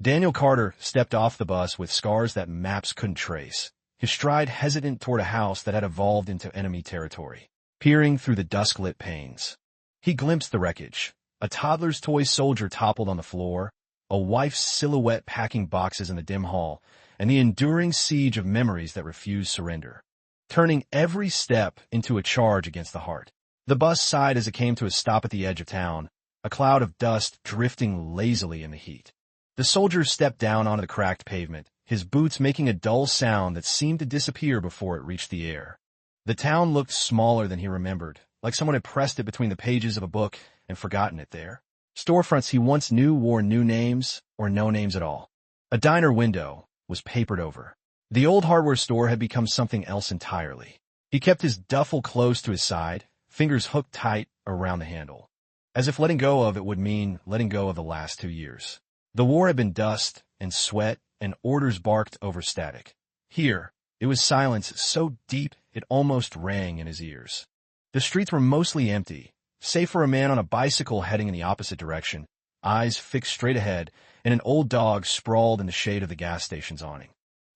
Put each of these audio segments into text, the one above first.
Daniel Carter stepped off the bus with scars that maps couldn't trace, his stride hesitant toward a house that had evolved into enemy territory. Peering through the dusk-lit panes, he glimpsed the wreckage. A toddler's toy soldier toppled on the floor, a wife's silhouette packing boxes in the dim hall, and the enduring siege of memories that refused surrender, turning every step into a charge against the heart. The bus sighed as it came to a stop at the edge of town, a cloud of dust drifting lazily in the heat. The soldier stepped down onto the cracked pavement, his boots making a dull sound that seemed to disappear before it reached the air. The town looked smaller than he remembered, like someone had pressed it between the pages of a book and forgotten it there. Storefronts he once knew wore new names or no names at all. A diner window was papered over. The old hardware store had become something else entirely. He kept his duffel close to his side, fingers hooked tight around the handle, as if letting go of it would mean letting go of the last 2 years. The war had been dust and sweat and orders barked over static. Here, it was silence so deep it almost rang in his ears. The streets were mostly empty, save for a man on a bicycle heading in the opposite direction, eyes fixed straight ahead, and an old dog sprawled in the shade of the gas station's awning.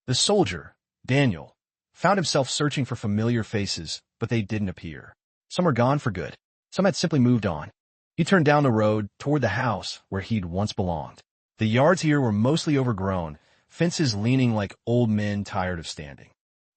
The soldier, Daniel, found himself searching for familiar faces, but they didn't appear. Some were gone for good. Some had simply moved on. He turned down the road toward the house where he'd once belonged. The yards here were mostly overgrown, fences leaning like old men tired of standing.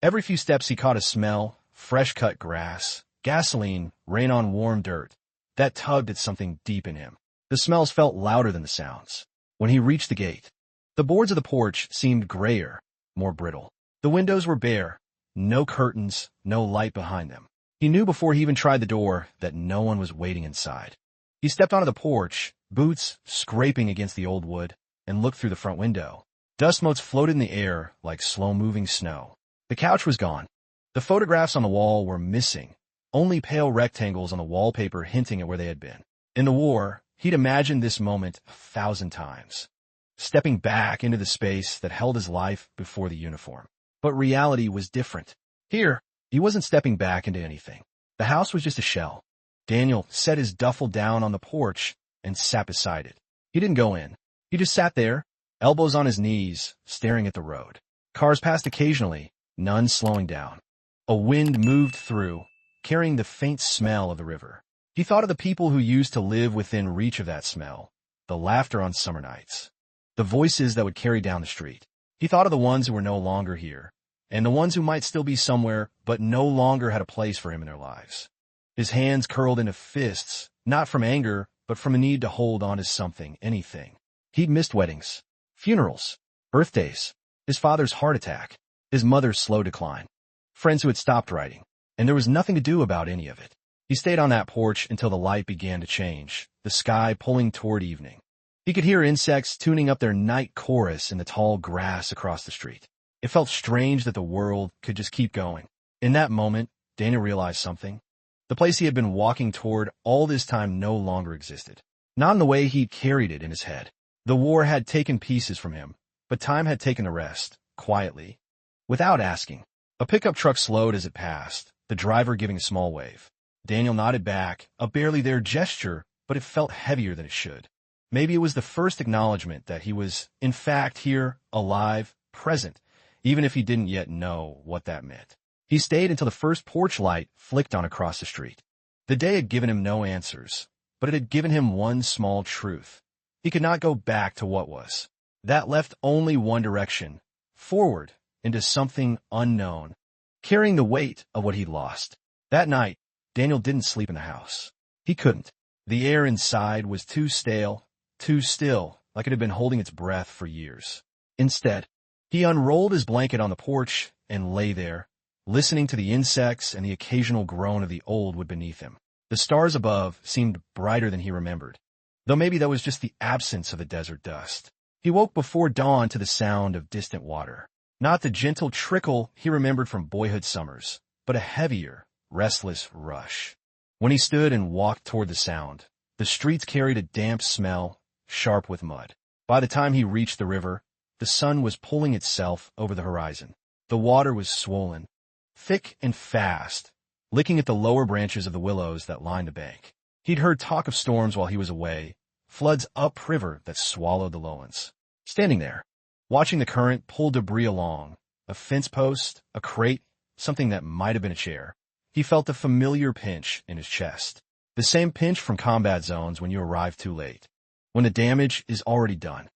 Every few steps he caught a smell, fresh-cut grass, gasoline, rain on warm dirt, that tugged at something deep in him. The smells felt louder than the sounds. When he reached the gate, the boards of the porch seemed grayer, more brittle. The windows were bare, no curtains, no light behind them. He knew before he even tried the door that no one was waiting inside. He stepped onto the porch, boots scraping against the old wood, and looked through the front window. Dust motes floated in the air like slow-moving snow. The couch was gone. The photographs on the wall were missing, only pale rectangles on the wallpaper hinting at where they had been. In the war, he'd imagined this moment 1,000 times, stepping back into the space that held his life before the uniform. But reality was different. Here, he wasn't stepping back into anything. The house was just a shell. Daniel set his duffel down on the porch and sat beside it. He didn't go in. He just sat there, elbows on his knees, staring at the road. Cars passed occasionally, none slowing down. A wind moved through, carrying the faint smell of the river. He thought of the people who used to live within reach of that smell, the laughter on summer nights, the voices that would carry down the street. He thought of the ones who were no longer here, and the ones who might still be somewhere but no longer had a place for him in their lives. His hands curled into fists, not from anger, but from a need to hold on to something, anything. He'd missed weddings, funerals, birthdays, his father's heart attack, his mother's slow decline, friends who had stopped writing, and there was nothing to do about any of it. He stayed on that porch until the light began to change, the sky pulling toward evening. He could hear insects tuning up their night chorus in the tall grass across the street. It felt strange that the world could just keep going. In that moment, Daniel realized something. The place he had been walking toward all this time no longer existed. Not in the way he'd carried it in his head. The war had taken pieces from him, but time had taken the rest, quietly, without asking. A pickup truck slowed as it passed, the driver giving a small wave. Daniel nodded back, a barely there gesture, but it felt heavier than it should. Maybe it was the first acknowledgement that he was, in fact, here, alive, present, even if he didn't yet know what that meant. He stayed until the first porch light flicked on across the street. The day had given him no answers, but it had given him one small truth. He could not go back to what was. That left only one direction, forward, into something unknown, carrying the weight of what he'd lost. That night, Daniel didn't sleep in the house. He couldn't. The air inside was too stale, too still, like it had been holding its breath for years. Instead, he unrolled his blanket on the porch and lay there, listening to the insects and the occasional groan of the old wood beneath him. The stars above seemed brighter than he remembered, though maybe that was just the absence of the desert dust. He woke before dawn to the sound of distant water. Not the gentle trickle he remembered from boyhood summers, but a heavier, restless rush. When he stood and walked toward the sound, the streets carried a damp smell, sharp with mud. By the time he reached the river, the sun was pulling itself over the horizon. The water was swollen, thick and fast, licking at the lower branches of the willows that lined the bank. He'd heard talk of storms while he was away, floods upriver that swallowed the lowlands. Standing there, watching the current pull debris along, a fence post, a crate, something that might have been a chair, he felt a familiar pinch in his chest. The same pinch from combat zones when you arrive too late, when the damage is already done.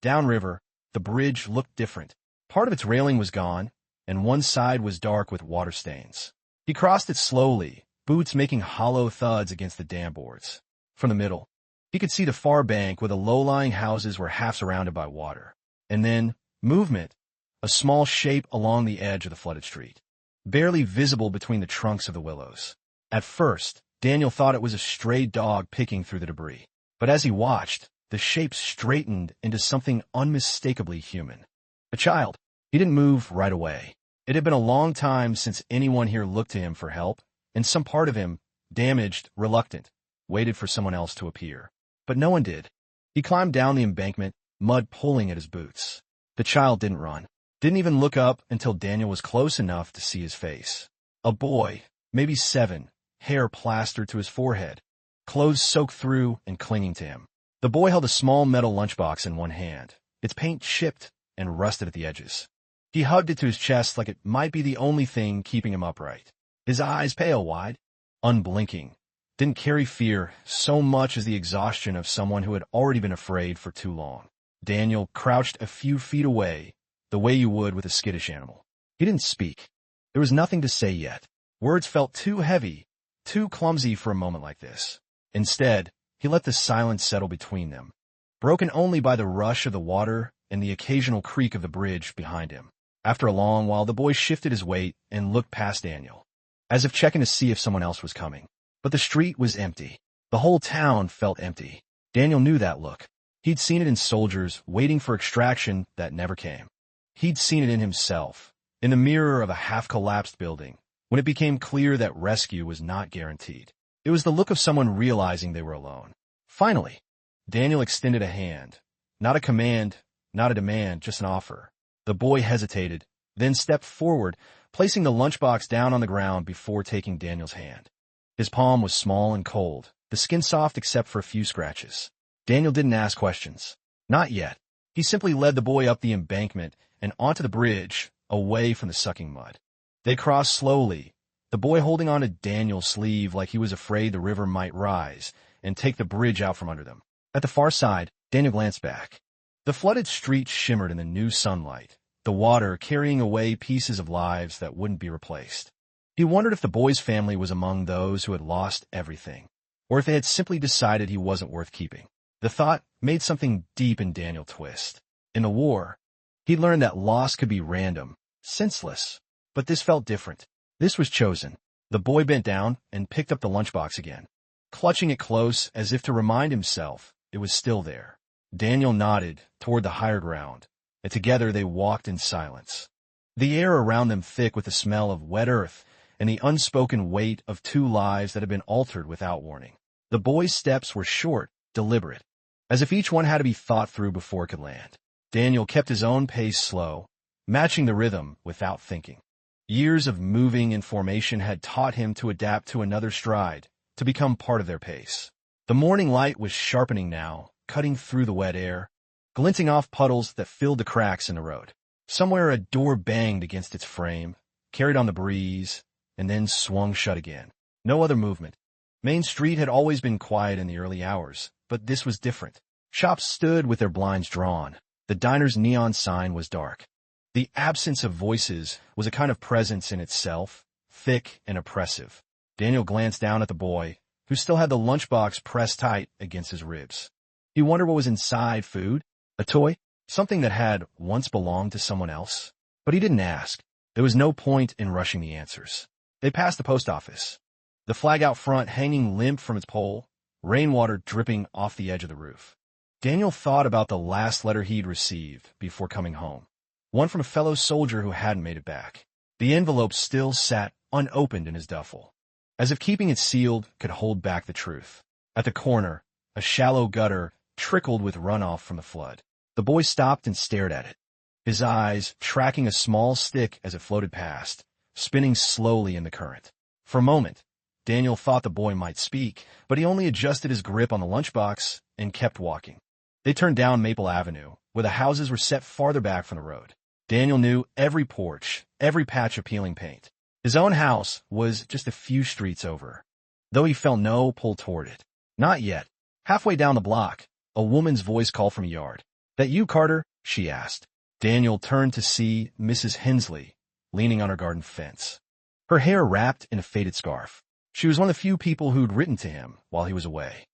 Downriver, the bridge looked different. Part of its railing was gone, and one side was dark with water stains. He crossed it slowly, boots making hollow thuds against the dam boards. From the middle, he could see the far bank where the low-lying houses were half surrounded by water. And then, movement, a small shape along the edge of the flooded street, barely visible between the trunks of the willows. At first, Daniel thought it was a stray dog picking through the debris. But as he watched, the shape straightened into something unmistakably human. A child. He didn't move right away. It had been a long time since anyone here looked to him for help, and some part of him, damaged, reluctant, waited for someone else to appear. But no one did. He climbed down the embankment, mud pulling at his boots. The child didn't run. Didn't even look up until Daniel was close enough to see his face. A boy, maybe 7, hair plastered to his forehead, clothes soaked through and clinging to him. The boy held a small metal lunchbox in one hand, its paint chipped and rusted at the edges. He hugged it to his chest like it might be the only thing keeping him upright. His eyes pale wide, unblinking, didn't carry fear so much as the exhaustion of someone who had already been afraid for too long. Daniel crouched a few feet away, the way you would with a skittish animal. He didn't speak. There was nothing to say yet. Words felt too heavy, too clumsy for a moment like this. Instead, he let the silence settle between them, broken only by the rush of the water and the occasional creak of the bridge behind him. After a long while, the boy shifted his weight and looked past Daniel, as if checking to see if someone else was coming. But the street was empty. The whole town felt empty. Daniel knew that look. He'd seen it in soldiers waiting for extraction that never came. He'd seen it in himself, in the mirror of a half-collapsed building, when it became clear that rescue was not guaranteed. It was the look of someone realizing they were alone. Finally, Daniel extended a hand. Not a command, not a demand, just an offer. The boy hesitated, then stepped forward, placing the lunchbox down on the ground before taking Daniel's hand. His palm was small and cold, the skin soft except for a few scratches. Daniel didn't ask questions. Not yet. He simply led the boy up the embankment and onto the bridge, away from the sucking mud. They crossed slowly, the boy holding on to Daniel's sleeve like he was afraid the river might rise and take the bridge out from under them. At the far side, Daniel glanced back. The flooded street shimmered in the new sunlight, the water carrying away pieces of lives that wouldn't be replaced. He wondered if the boy's family was among those who had lost everything, or if they had simply decided he wasn't worth keeping. The thought made something deep in Daniel twist. In the war, he'd learned that loss could be random, senseless, but this felt different. This was chosen. The boy bent down and picked up the lunchbox again, clutching it close as if to remind himself it was still there. Daniel nodded toward the higher ground, and together they walked in silence. The air around them thick with the smell of wet earth and the unspoken weight of 2 lives that had been altered without warning. The boy's steps were short, deliberate, as if each one had to be thought through before it could land. Daniel kept his own pace slow, matching the rhythm without thinking. Years of moving in formation had taught him to adapt to another's stride, to become part of their pace. The morning light was sharpening now, cutting through the wet air, glinting off puddles that filled the cracks in the road. Somewhere a door banged against its frame, carried on the breeze, and then swung shut again. No other movement. Main Street had always been quiet in the early hours, but this was different. Shops stood with their blinds drawn. The diner's neon sign was dark. The absence of voices was a kind of presence in itself, thick and oppressive. Daniel glanced down at the boy, who still had the lunchbox pressed tight against his ribs. He wondered what was inside. Food? A toy? Something that had once belonged to someone else? But he didn't ask. There was no point in rushing the answers. They passed the post office, the flag out front hanging limp from its pole, rainwater dripping off the edge of the roof. Daniel thought about the last letter he'd received before coming home, one from a fellow soldier who hadn't made it back. The envelope still sat unopened in his duffel, as if keeping it sealed could hold back the truth. At the corner, a shallow gutter trickled with runoff from the flood. The boy stopped and stared at it, his eyes tracking a small stick as it floated past, spinning slowly in the current. For a moment, Daniel thought the boy might speak, but he only adjusted his grip on the lunchbox and kept walking. They turned down Maple Avenue, where the houses were set farther back from the road. Daniel knew every porch, every patch of peeling paint. His own house was just a few streets over, though he felt no pull toward it. Not yet. Halfway down the block, a woman's voice called from a yard. "That you, Carter?" she asked. Daniel turned to see Mrs. Hensley leaning on her garden fence, her hair wrapped in a faded scarf. She was one of the few people who'd written to him while he was away.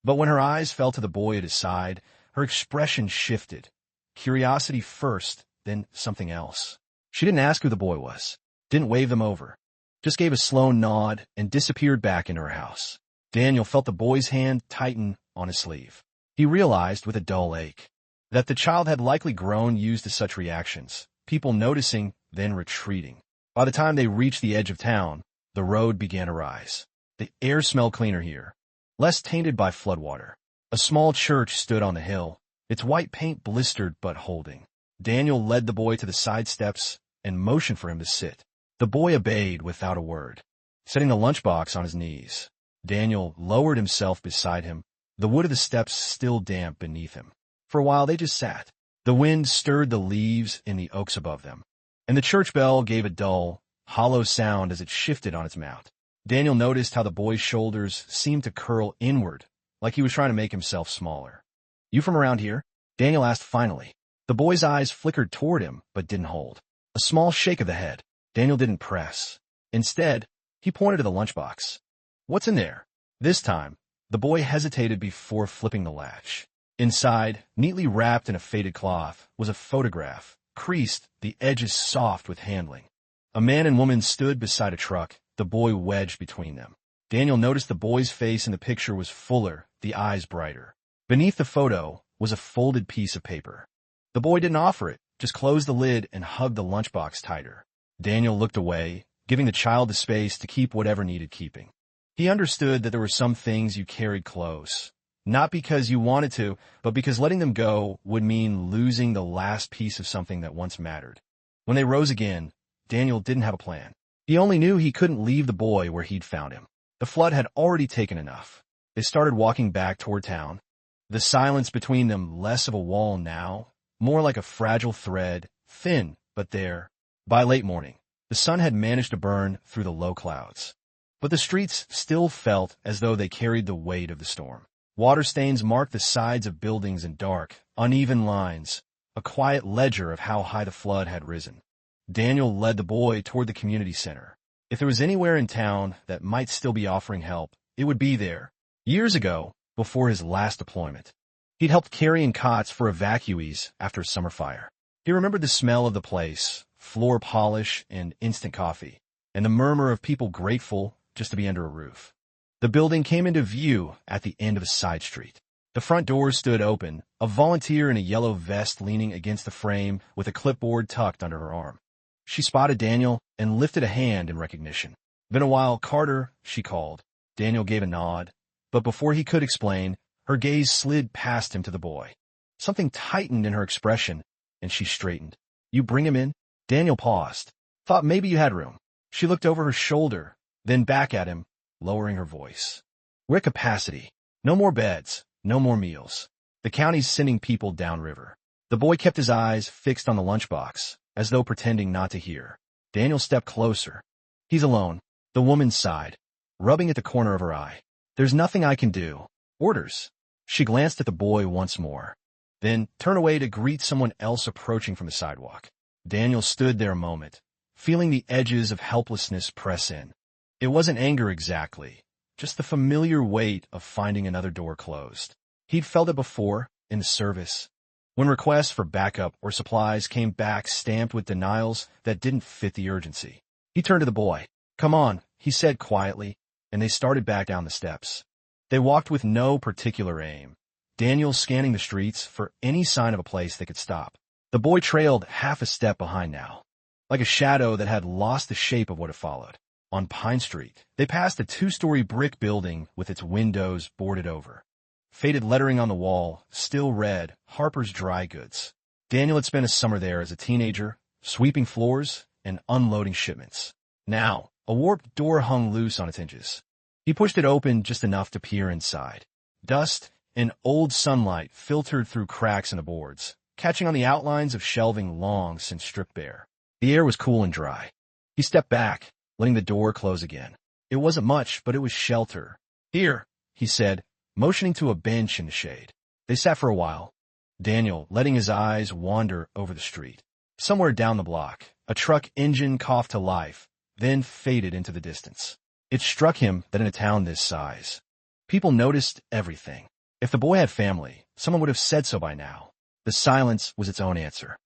But when her eyes fell to the boy at his side, her expression shifted. Curiosity first, then something else. She didn't ask who the boy was, didn't wave them over, just gave a slow nod and disappeared back into her house. Daniel felt the boy's hand tighten on his sleeve. He realized with a dull ache that the child had likely grown used to such reactions, people noticing, then retreating. By the time they reached the edge of town, the road began to rise. The air smelled cleaner here, less tainted by floodwater. A small church stood on the hill, its white paint blistered but holding. Daniel led the boy to the side steps and motioned for him to sit. The boy obeyed without a word, setting the lunchbox on his knees. Daniel lowered himself beside him, the wood of the steps still damp beneath him. For a while they just sat. The wind stirred the leaves in the oaks above them, and the church bell gave a dull, hollow sound as it shifted on its mount. Daniel noticed how the boy's shoulders seemed to curl inward, like he was trying to make himself smaller. "You from around here?" Daniel asked finally. The boy's eyes flickered toward him, but didn't hold. A small shake of the head. Daniel didn't press. Instead, he pointed to the lunchbox. "What's in there?" This time, the boy hesitated before flipping the latch. Inside, neatly wrapped in a faded cloth, was a photograph, creased, the edges soft with handling. A man and woman stood beside a truck, the boy wedged between them. Daniel noticed the boy's face in the picture was fuller, the eyes brighter. Beneath the photo was a folded piece of paper. The boy didn't offer it, just closed the lid and hugged the lunchbox tighter. Daniel looked away, giving the child the space to keep whatever needed keeping. He understood that there were some things you carried close, not because you wanted to, but because letting them go would mean losing the last piece of something that once mattered. When they rose again, Daniel didn't have a plan. He only knew he couldn't leave the boy where he'd found him. The flood had already taken enough. They started walking back toward town, the silence between them less of a wall now, more like a fragile thread, thin, but there. By late morning, the sun had managed to burn through the low clouds. But the streets still felt as though they carried the weight of the storm. Water stains marked the sides of buildings in dark, uneven lines, a quiet ledger of how high the flood had risen. Daniel led the boy toward the community center. If there was anywhere in town that might still be offering help, it would be there. Years ago, before his last deployment, he'd helped carrying cots for evacuees after a summer fire. He remembered the smell of the place, floor polish and instant coffee, and the murmur of people grateful just to be under a roof. The building came into view at the end of a side street. The front door stood open, a volunteer in a yellow vest leaning against the frame with a clipboard tucked under her arm. She spotted Daniel and lifted a hand in recognition. "Been a while, Carter," she called. Daniel gave a nod, but before he could explain, her gaze slid past him to the boy. Something tightened in her expression, and she straightened. "You bring him in?" Daniel paused. "Thought maybe you had room." She looked over her shoulder, then back at him, lowering her voice. "We're at capacity. No more beds, no more meals. The county's sending people downriver." The boy kept his eyes fixed on the lunchbox, as though pretending not to hear. Daniel stepped closer. "He's alone." The woman sighed, rubbing at the corner of her eye. "There's nothing I can do." "Orders." She glanced at the boy once more, then turned away to greet someone else approaching from the sidewalk. Daniel stood there a moment, feeling the edges of helplessness press in. It wasn't anger exactly, just the familiar weight of finding another door closed. He'd felt it before, in the service, when requests for backup or supplies came back stamped with denials that didn't fit the urgency. He turned to the boy. "Come on," he said quietly, and they started back down the steps. They walked with no particular aim, Daniel scanning the streets for any sign of a place they could stop. The boy trailed half a step behind now, like a shadow that had lost the shape of what it followed. On Pine Street, they passed a two-story brick building with its windows boarded over. Faded lettering on the wall still read, "Harper's Dry Goods." Daniel had spent a summer there as a teenager, sweeping floors and unloading shipments. Now, a warped door hung loose on its hinges. He pushed it open just enough to peer inside. Dust An old sunlight filtered through cracks in the boards, catching on the outlines of shelving long since stripped bare. The air was cool and dry. He stepped back, letting the door close again. It wasn't much, but it was shelter. "Here," he said, motioning to a bench in the shade. They sat for a while, Daniel letting his eyes wander over the street. Somewhere down the block, a truck engine coughed to life, then faded into the distance. It struck him that in a town this size, people noticed everything. If the boy had family, someone would have said so by now. The silence was its own answer.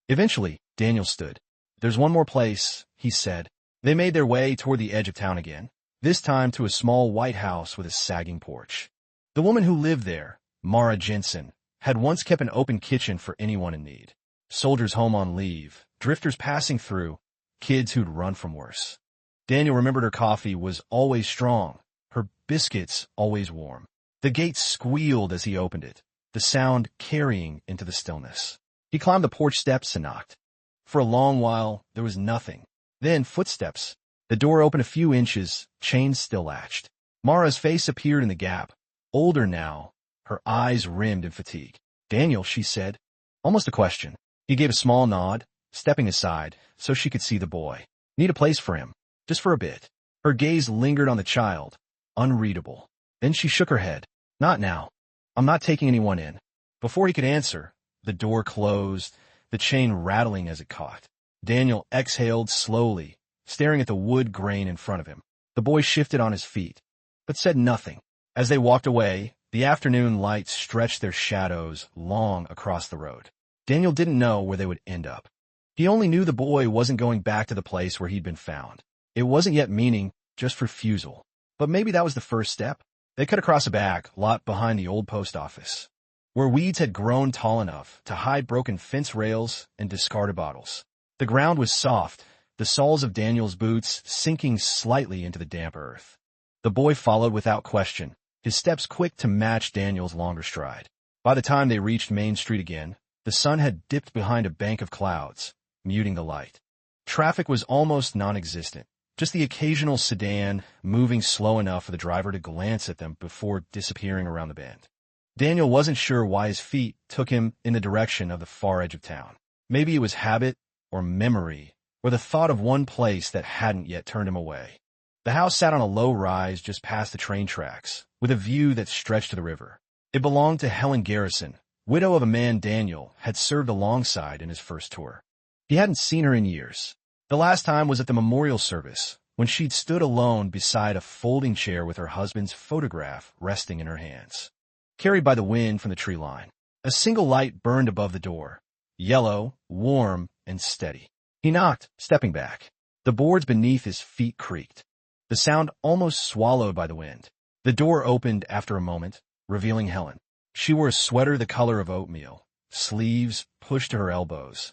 Eventually, Daniel stood. "There's one more place," he said. They made their way toward the edge of town again, this time to a small white house with a sagging porch. The woman who lived there, Mara Jensen, had once kept an open kitchen for anyone in need. Soldiers home on leave, drifters passing through, kids who'd run from worse. Daniel remembered her coffee was always strong, her biscuits always warm. The gate squealed as he opened it, the sound carrying into the stillness. He climbed the porch steps and knocked. For a long while, there was nothing. Then footsteps. The door opened a few inches, chains still latched. Mara's face appeared in the gap. Older now, her eyes rimmed in fatigue. "Daniel," she said, almost a question. He gave a small nod, stepping aside so she could see the boy. "Need a place for him, just for a bit." Her gaze lingered on the child, unreadable. Then she shook her head. "Not now. I'm not taking anyone in." Before he could answer, the door closed, the chain rattling as it caught. Daniel exhaled slowly, staring at the wood grain in front of him. The boy shifted on his feet, but said nothing. As they walked away, the afternoon light stretched their shadows long across the road. Daniel didn't know where they would end up. He only knew the boy wasn't going back to the place where he'd been found. It wasn't yet meaning, just refusal. But maybe that was the first step. They cut across a back lot behind the old post office, where weeds had grown tall enough to hide broken fence rails and discarded bottles. The ground was soft, the soles of Daniel's boots sinking slightly into the damp earth. The boy followed without question, his steps quick to match Daniel's longer stride. By the time they reached Main Street again, the sun had dipped behind a bank of clouds, muting the light. Traffic was almost non-existent, just the occasional sedan moving slow enough for the driver to glance at them before disappearing around the bend. Daniel wasn't sure why his feet took him in the direction of the far edge of town. Maybe it was habit, or memory, or the thought of one place that hadn't yet turned him away. The house sat on a low rise just past the train tracks, with a view that stretched to the river. It belonged to Helen Garrison, widow of a man Daniel had served alongside in his first tour. He hadn't seen her in years. The last time was at the memorial service, when she'd stood alone beside a folding chair with her husband's photograph resting in her hands, carried by the wind from the tree line. A single light burned above the door, yellow, warm, and steady. He knocked, stepping back. The boards beneath his feet creaked, the sound almost swallowed by the wind. The door opened after a moment, revealing Helen. She wore a sweater the color of oatmeal, sleeves pushed to her elbows,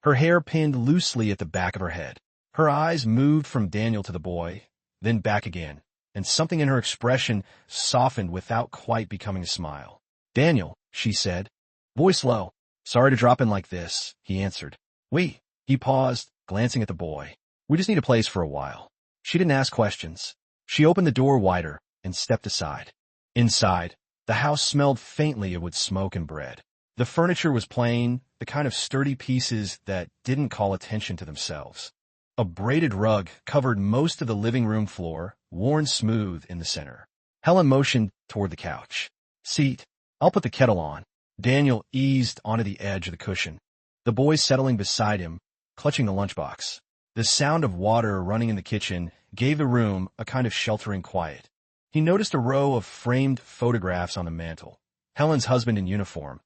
her hair pinned loosely at the back of her head. Her eyes moved from Daniel to the boy, then back again, and something in her expression softened without quite becoming a smile. "Daniel," she said, voice low. "Sorry to drop in like this," he answered. He paused, glancing at the boy. "We just need a place for a while." She didn't ask questions. She opened the door wider and stepped aside. Inside, the house smelled faintly of wood smoke and bread. The furniture was plain, the kind of sturdy pieces that didn't call attention to themselves. A braided rug covered most of the living room floor, worn smooth in the center. Helen motioned toward the couch. "Seat. I'll put the kettle on." Daniel eased onto the edge of the cushion, the boy settling beside him, clutching the lunchbox. The sound of water running in the kitchen gave the room a kind of sheltering quiet. He noticed a row of framed photographs on the mantel. Helen's husband in uniform,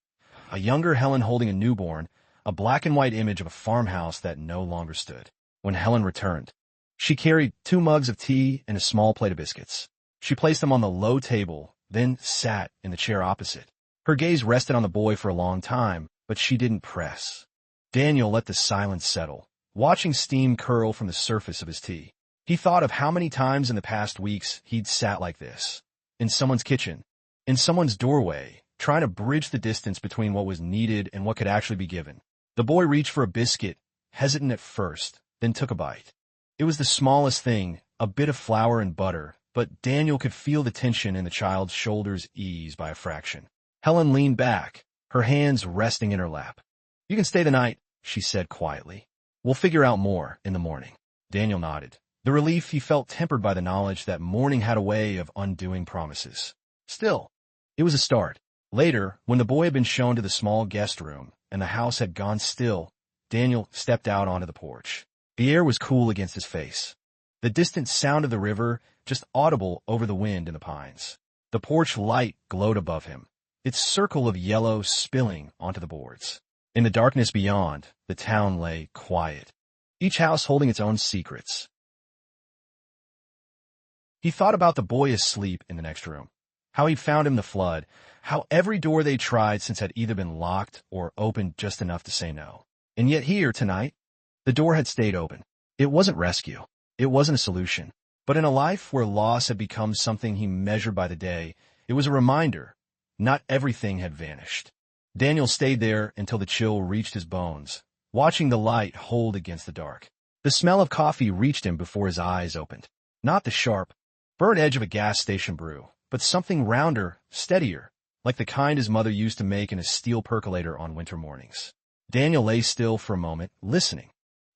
a younger Helen holding a newborn, a black and white image of a farmhouse that no longer stood. When Helen returned, she carried 2 mugs of tea and a small plate of biscuits. She placed them on the low table, then sat in the chair opposite. Her gaze rested on the boy for a long time, but she didn't press. Daniel let the silence settle, watching steam curl from the surface of his tea. He thought of how many times in the past weeks he'd sat like this, in someone's kitchen, in someone's doorway, trying to bridge the distance between what was needed and what could actually be given. The boy reached for a biscuit, hesitant at first, then took a bite. It was the smallest thing, a bit of flour and butter, but Daniel could feel the tension in the child's shoulders ease by a fraction. Helen leaned back, her hands resting in her lap. "You can stay the night," she said quietly. "We'll figure out more in the morning." Daniel nodded. The relief he felt tempered by the knowledge that morning had a way of undoing promises. Still, it was a start. Later, when the boy had been shown to the small guest room and the house had gone still, Daniel stepped out onto the porch. The air was cool against his face. The distant sound of the river just audible over the wind in the pines. The porch light glowed above him, its circle of yellow spilling onto the boards. In the darkness beyond, the town lay quiet, each house holding its own secrets. He thought about the boy asleep in the next room, how he'd found him the flood, how every door they tried since had either been locked or opened just enough to say no. And yet here, tonight, the door had stayed open. It wasn't rescue. It wasn't a solution. But in a life where loss had become something he measured by the day, it was a reminder. Not everything had vanished. Daniel stayed there until the chill reached his bones, watching the light hold against the dark. The smell of coffee reached him before his eyes opened. Not the sharp, burnt edge of a gas station brew, but something rounder, steadier, like the kind his mother used to make in a steel percolator on winter mornings. Daniel lay still for a moment, listening.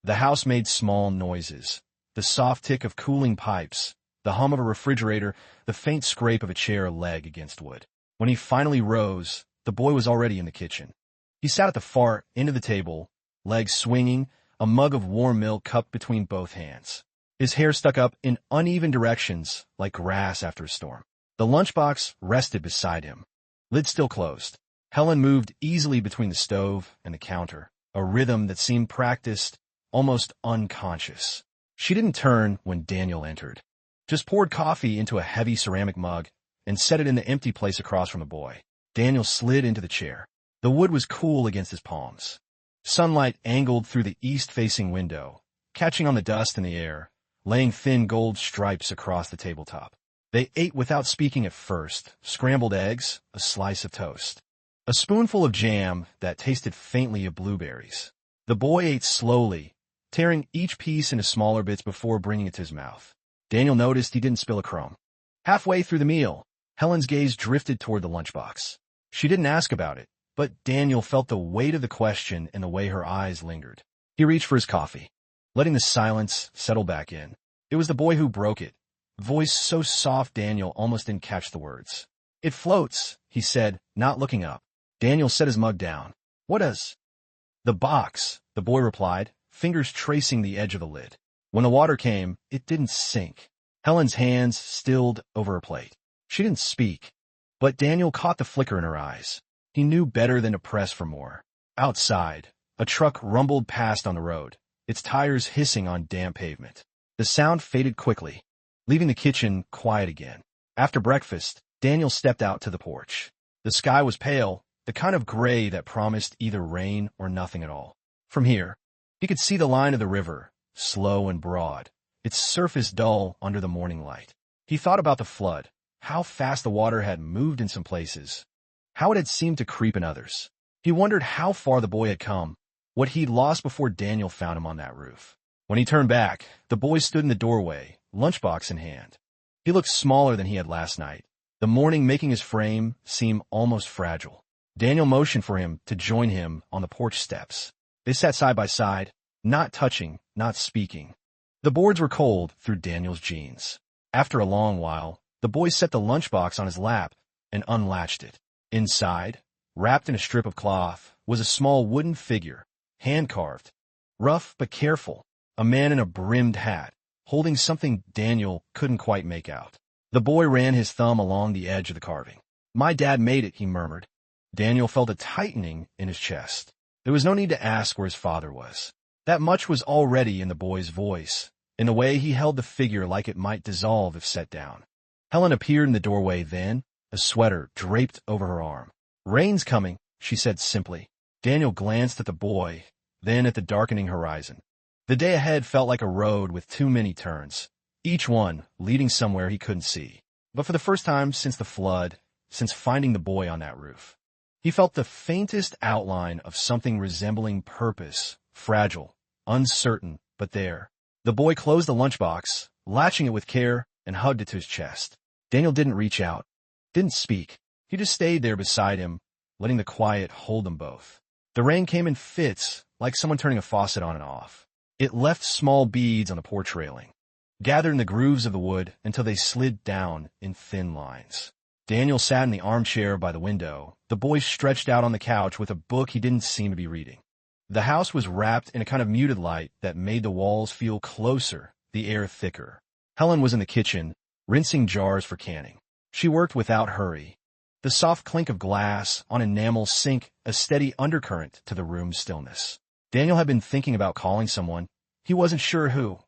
The house made small noises. The soft tick of cooling pipes, the hum of a refrigerator, the faint scrape of a chair leg against wood. When he finally rose, the boy was already in the kitchen. He sat at the far end of the table, legs swinging, a mug of warm milk cupped between both hands. His hair stuck up in uneven directions like grass after a storm. The lunchbox rested beside him, lid still closed. Helen moved easily between the stove and the counter, a rhythm that seemed practiced, almost unconscious. She didn't turn when Daniel entered, just poured coffee into a heavy ceramic mug and set it in the empty place across from the boy. Daniel slid into the chair. The wood was cool against his palms. Sunlight angled through the east-facing window, catching on the dust in the air, laying thin gold stripes across the tabletop. They ate without speaking at first, scrambled eggs, a slice of toast, a spoonful of jam that tasted faintly of blueberries. The boy ate slowly, tearing each piece into smaller bits before bringing it to his mouth. Daniel noticed he didn't spill a crumb. Halfway through the meal, Helen's gaze drifted toward the lunchbox. She didn't ask about it, but Daniel felt the weight of the question in the way her eyes lingered. He reached for his coffee, letting the silence settle back in. It was the boy who broke it, voice so soft Daniel almost didn't catch the words. "It floats," he said, not looking up. Daniel set his mug down. "What does?" "The box," the boy replied, fingers tracing the edge of the lid. When the water came, it didn't sink. Helen's hands stilled over her plate. She didn't speak, but Daniel caught the flicker in her eyes. He knew better than to press for more. Outside, a truck rumbled past on the road, its tires hissing on damp pavement. The sound faded quickly, leaving the kitchen quiet again. After breakfast, Daniel stepped out to the porch. The sky was pale, the kind of gray that promised either rain or nothing at all. From here, he could see the line of the river, slow and broad, its surface dull under the morning light. He thought about the flood, how fast the water had moved in some places, how it had seemed to creep in others. He wondered how far the boy had come, what he'd lost before Daniel found him on that roof. When he turned back, the boy stood in the doorway, lunchbox in hand. He looked smaller than he had last night, the morning making his frame seem almost fragile. Daniel motioned for him to join him on the porch steps. They sat side by side, not touching, not speaking. The boards were cold through Daniel's jeans. After a long while, the boy set the lunchbox on his lap and unlatched it. Inside, wrapped in a strip of cloth, was a small wooden figure, hand-carved, rough but careful, a man in a brimmed hat, holding something Daniel couldn't quite make out. The boy ran his thumb along the edge of the carving. "My dad made it," he murmured. Daniel felt a tightening in his chest. There was no need to ask where his father was. That much was already in the boy's voice, in the way he held the figure like it might dissolve if set down. Helen appeared in the doorway then, a sweater draped over her arm. "Rain's coming," she said simply. Daniel glanced at the boy, then at the darkening horizon. The day ahead felt like a road with too many turns, each one leading somewhere he couldn't see. But for the first time since the flood, since finding the boy on that roof, he felt the faintest outline of something resembling purpose, fragile, uncertain, but there. The boy closed the lunchbox, latching it with care, and hugged it to his chest. Daniel didn't reach out, didn't speak. He just stayed there beside him, letting the quiet hold them both. The rain came in fits, like someone turning a faucet on and off. It left small beads on the porch railing, gathered in the grooves of the wood until they slid down in thin lines. Daniel sat in the armchair by the window, the boy stretched out on the couch with a book he didn't seem to be reading. The house was wrapped in a kind of muted light that made the walls feel closer, the air thicker. Helen was in the kitchen, rinsing jars for canning. She worked without hurry. The soft clink of glass on enamel sink a steady undercurrent to the room's stillness. Daniel had been thinking about calling someone. He wasn't sure who,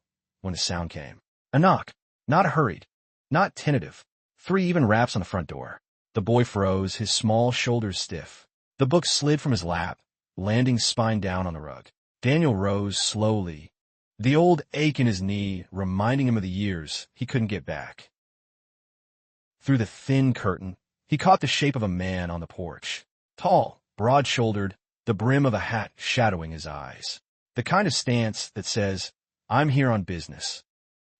when the sound came. A knock. Not hurried. Not tentative. 3 even raps on the front door. The boy froze, his small shoulders stiff. The book slid from his lap, landing spine down on the rug. Daniel rose slowly, the old ache in his knee reminding him of the years he couldn't get back. Through the thin curtain, he caught the shape of a man on the porch. Tall, broad-shouldered, the brim of a hat shadowing his eyes. The kind of stance that says, "I'm here on business."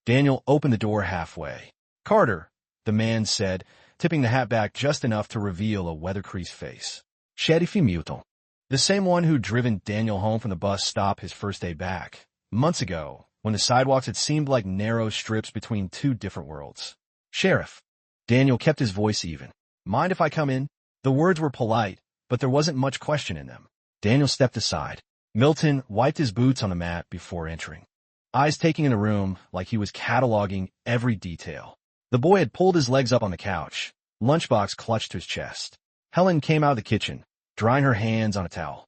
Daniel opened the door halfway. "Carter," the man said, tipping the hat back just enough to reveal a weather-creased face. "Sheriff Muto." The same one who'd driven Daniel home from the bus stop his first day back, months ago, when the sidewalks had seemed like narrow strips between 2 different worlds. "Sheriff." Daniel kept his voice even. "Mind if I come in?" The words were polite, but there wasn't much question in them. Daniel stepped aside. Milton wiped his boots on the mat before entering, eyes taking in the room like he was cataloging every detail. The boy had pulled his legs up on the couch, lunchbox clutched to his chest. Helen came out of the kitchen, drying her hands on a towel.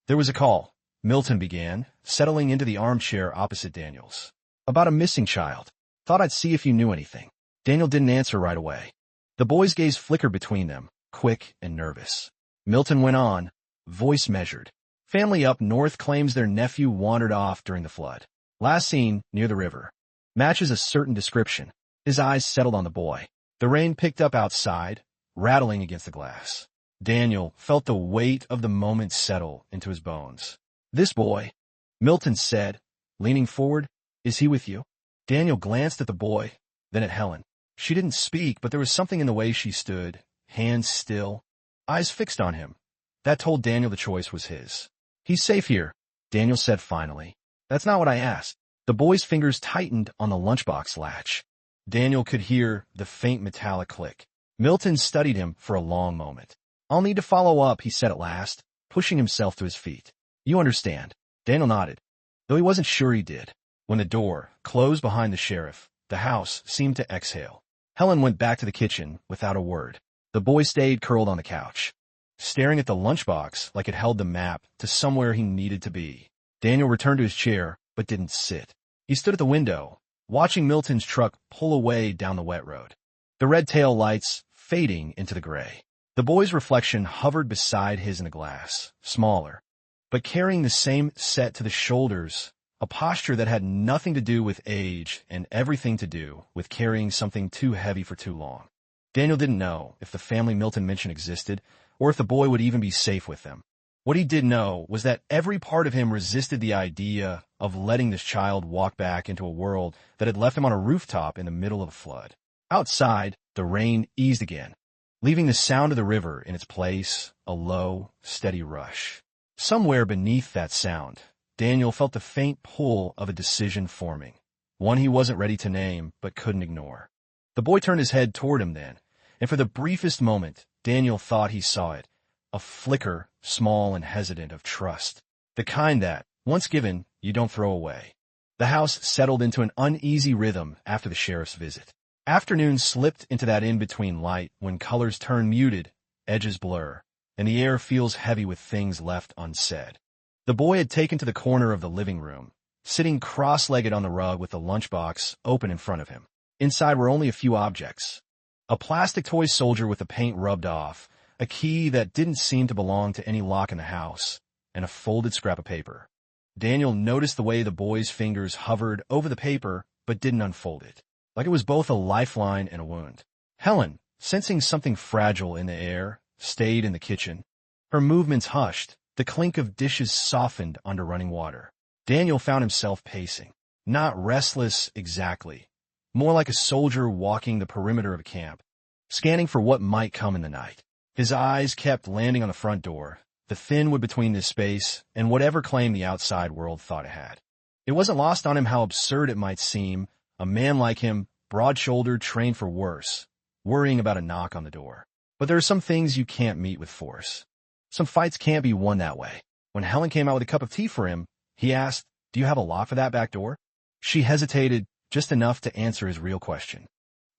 "There was a call," Milton began, settling into the armchair opposite Daniel's. "About a missing child. Thought I'd see if you knew anything." Daniel didn't answer right away. The boy's gaze flickered between them, quick and nervous. Milton went on, voice measured. "Family up north claims their nephew wandered off during the flood. Last seen near the river. Matches a certain description." His eyes settled on the boy. The rain picked up outside, rattling against the glass. Daniel felt the weight of the moment settle into his bones. "This boy," Milton said, leaning forward, "is he with you?" Daniel glanced at the boy, then at Helen. She didn't speak, but there was something in the way she stood, hands still, eyes fixed on him. That told Daniel the choice was his. "He's safe here," Daniel said finally. "That's not what I asked." The boy's fingers tightened on the lunchbox latch. Daniel could hear the faint metallic click. Milton studied him for a long moment. "I'll need to follow up," he said at last, pushing himself to his feet. "You understand." Daniel nodded, though he wasn't sure he did. When the door closed behind the sheriff, the house seemed to exhale. Helen went back to the kitchen without a word. The boy stayed curled on the couch, staring at the lunchbox like it held the map to somewhere he needed to be. Daniel returned to his chair, but didn't sit. He stood at the window, watching Milton's truck pull away down the wet road, the red tail lights fading into the gray. The boy's reflection hovered beside his in the glass, smaller, but carrying the same set to the shoulders, a posture that had nothing to do with age and everything to do with carrying something too heavy for too long. Daniel didn't know if the family Milton mentioned existed, or if the boy would even be safe with them. What he did know was that every part of him resisted the idea of letting this child walk back into a world that had left him on a rooftop in the middle of a flood. Outside, the rain eased again, leaving the sound of the river in its place, a low, steady rush. Somewhere beneath that sound, Daniel felt the faint pull of a decision forming, one he wasn't ready to name but couldn't ignore. The boy turned his head toward him then, and for the briefest moment, Daniel thought he saw it, a flicker, small and hesitant, of trust, the kind that, once given, you don't throw away. The house settled into an uneasy rhythm after the sheriff's visit. Afternoon slipped into that in-between light when colors turn muted, edges blur, and the air feels heavy with things left unsaid. The boy had taken to the corner of the living room, sitting cross-legged on the rug with the lunchbox open in front of him. Inside were only a few objects. A plastic toy soldier with the paint rubbed off, a key that didn't seem to belong to any lock in the house, and a folded scrap of paper. Daniel noticed the way the boy's fingers hovered over the paper but didn't unfold it, like it was both a lifeline and a wound. Helen, sensing something fragile in the air, stayed in the kitchen. Her movements hushed, the clink of dishes softened under running water. Daniel found himself pacing, not restless exactly, more like a soldier walking the perimeter of a camp, scanning for what might come in the night. His eyes kept landing on the front door, the thin wood between this space and whatever claim the outside world thought it had. It wasn't lost on him how absurd it might seem, a man like him, broad-shouldered, trained for worse, worrying about a knock on the door. But there are some things you can't meet with force. Some fights can't be won that way. When Helen came out with a cup of tea for him, he asked, "Do you have a lock for that back door?" She hesitated just enough to answer his real question.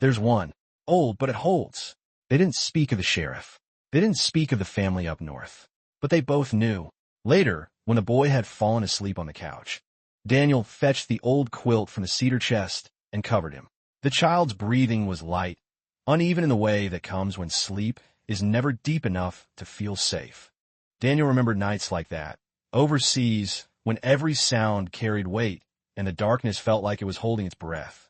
"There's one. Old, but it holds." They didn't speak of the sheriff. They didn't speak of the family up north. But they both knew. Later, when the boy had fallen asleep on the couch, Daniel fetched the old quilt from the cedar chest and covered him. The child's breathing was light, uneven in the way that comes when sleep is never deep enough to feel safe. Daniel remembered nights like that, overseas, when every sound carried weight and the darkness felt like it was holding its breath.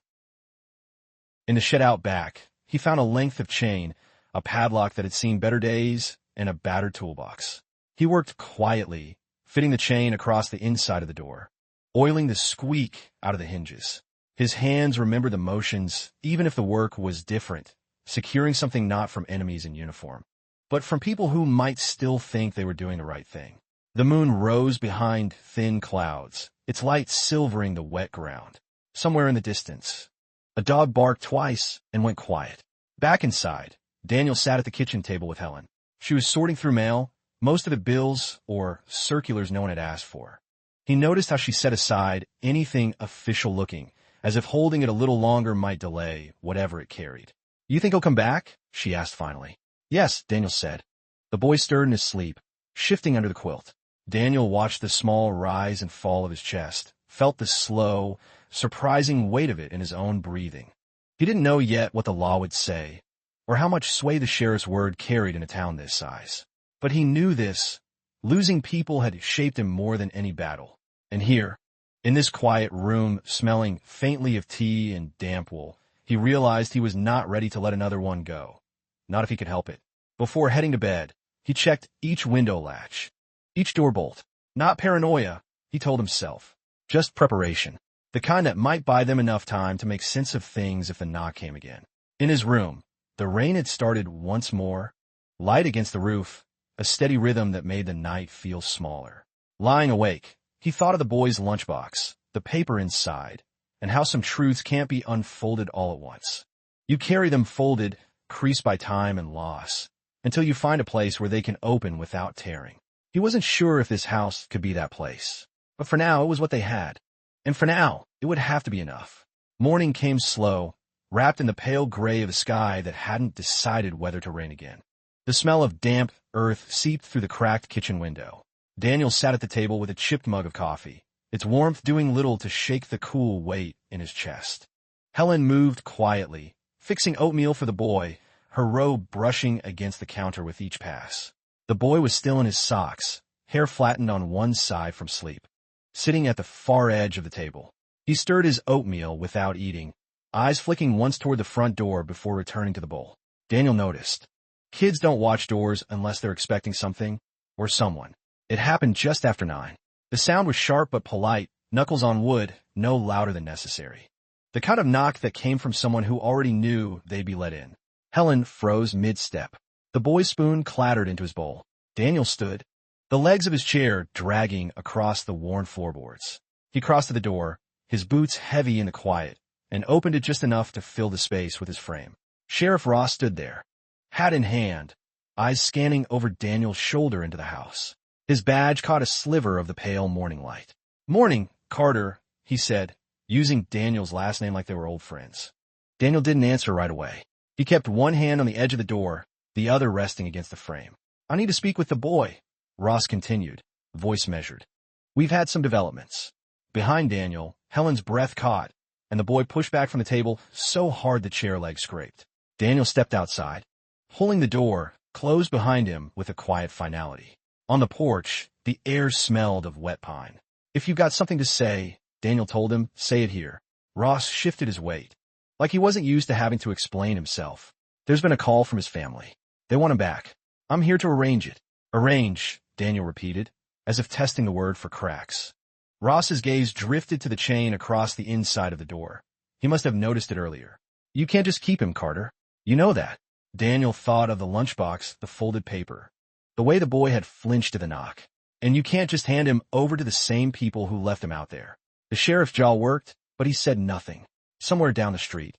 In the shed out back, he found a length of chain, a padlock that had seen better days, and a battered toolbox. He worked quietly, fitting the chain across the inside of the door, oiling the squeak out of the hinges. His hands remembered the motions, even if the work was different, securing something not from enemies in uniform, but from people who might still think they were doing the right thing. The moon rose behind thin clouds, its light silvering the wet ground. Somewhere in the distance, a dog barked twice and went quiet. Back inside, Daniel sat at the kitchen table with Helen. She was sorting through mail, most of it bills or circulars no one had asked for. He noticed how she set aside anything official-looking, as if holding it a little longer might delay whatever it carried. "You think he'll come back?" she asked finally. "Yes," Daniel said. The boy stirred in his sleep, shifting under the quilt. Daniel watched the small rise and fall of his chest, felt the slow, surprising weight of it in his own breathing. He didn't know yet what the law would say, or how much sway the sheriff's word carried in a town this size. But he knew this. Losing people had shaped him more than any battle. And here, in this quiet room, smelling faintly of tea and damp wool, he realized he was not ready to let another one go. Not if he could help it. Before heading to bed, he checked each window latch, each door bolt. Not paranoia, he told himself. Just preparation. The kind that might buy them enough time to make sense of things if the knock came again. In his room, the rain had started once more, light against the roof, a steady rhythm that made the night feel smaller. Lying awake, he thought of the boy's lunchbox, the paper inside, and how some truths can't be unfolded all at once. You carry them folded, creased by time and loss, until you find a place where they can open without tearing. He wasn't sure if this house could be that place, but for now it was what they had. And for now, it would have to be enough. Morning came slow, wrapped in the pale gray of a sky that hadn't decided whether to rain again. The smell of damp earth seeped through the cracked kitchen window. Daniel sat at the table with a chipped mug of coffee, its warmth doing little to shake the cool weight in his chest. Helen moved quietly, fixing oatmeal for the boy, her robe brushing against the counter with each pass. The boy was still in his socks, hair flattened on one side from sleep, sitting at the far edge of the table. He stirred his oatmeal without eating, eyes flicking once toward the front door before returning to the bowl. Daniel noticed. Kids don't watch doors unless they're expecting something or someone. It happened just after 9. The sound was sharp but polite, knuckles on wood, no louder than necessary. The kind of knock that came from someone who already knew they'd be let in. Helen froze mid-step. The boy's spoon clattered into his bowl. Daniel stood, the legs of his chair dragging across the worn floorboards. He crossed to the door, his boots heavy in the quiet, and opened it just enough to fill the space with his frame. Sheriff Ross stood there, hat in hand, eyes scanning over Daniel's shoulder into the house. His badge caught a sliver of the pale morning light. "Morning, Carter," he said, using Daniel's last name like they were old friends. Daniel didn't answer right away. He kept one hand on the edge of the door, the other resting against the frame. "I need to speak with the boy," Ross continued, voice measured. "We've had some developments." Behind Daniel, Helen's breath caught, and the boy pushed back from the table so hard the chair leg scraped. Daniel stepped outside, pulling the door, closed behind him with a quiet finality. On the porch, the air smelled of wet pine. "If you've got something to say," Daniel told him, "say it here." Ross shifted his weight, like he wasn't used to having to explain himself. "There's been a call from his family. They want him back. I'm here to arrange it." "Arrange," Daniel repeated, as if testing the word for cracks. Ross's gaze drifted to the chain across the inside of the door. He must have noticed it earlier. You can't just keep him, Carter. You know that. Daniel thought of the lunchbox, the folded paper, the way the boy had flinched to the knock. And you can't just hand him over to the same people who left him out there. The sheriff's jaw worked, but he said nothing. Somewhere down the street,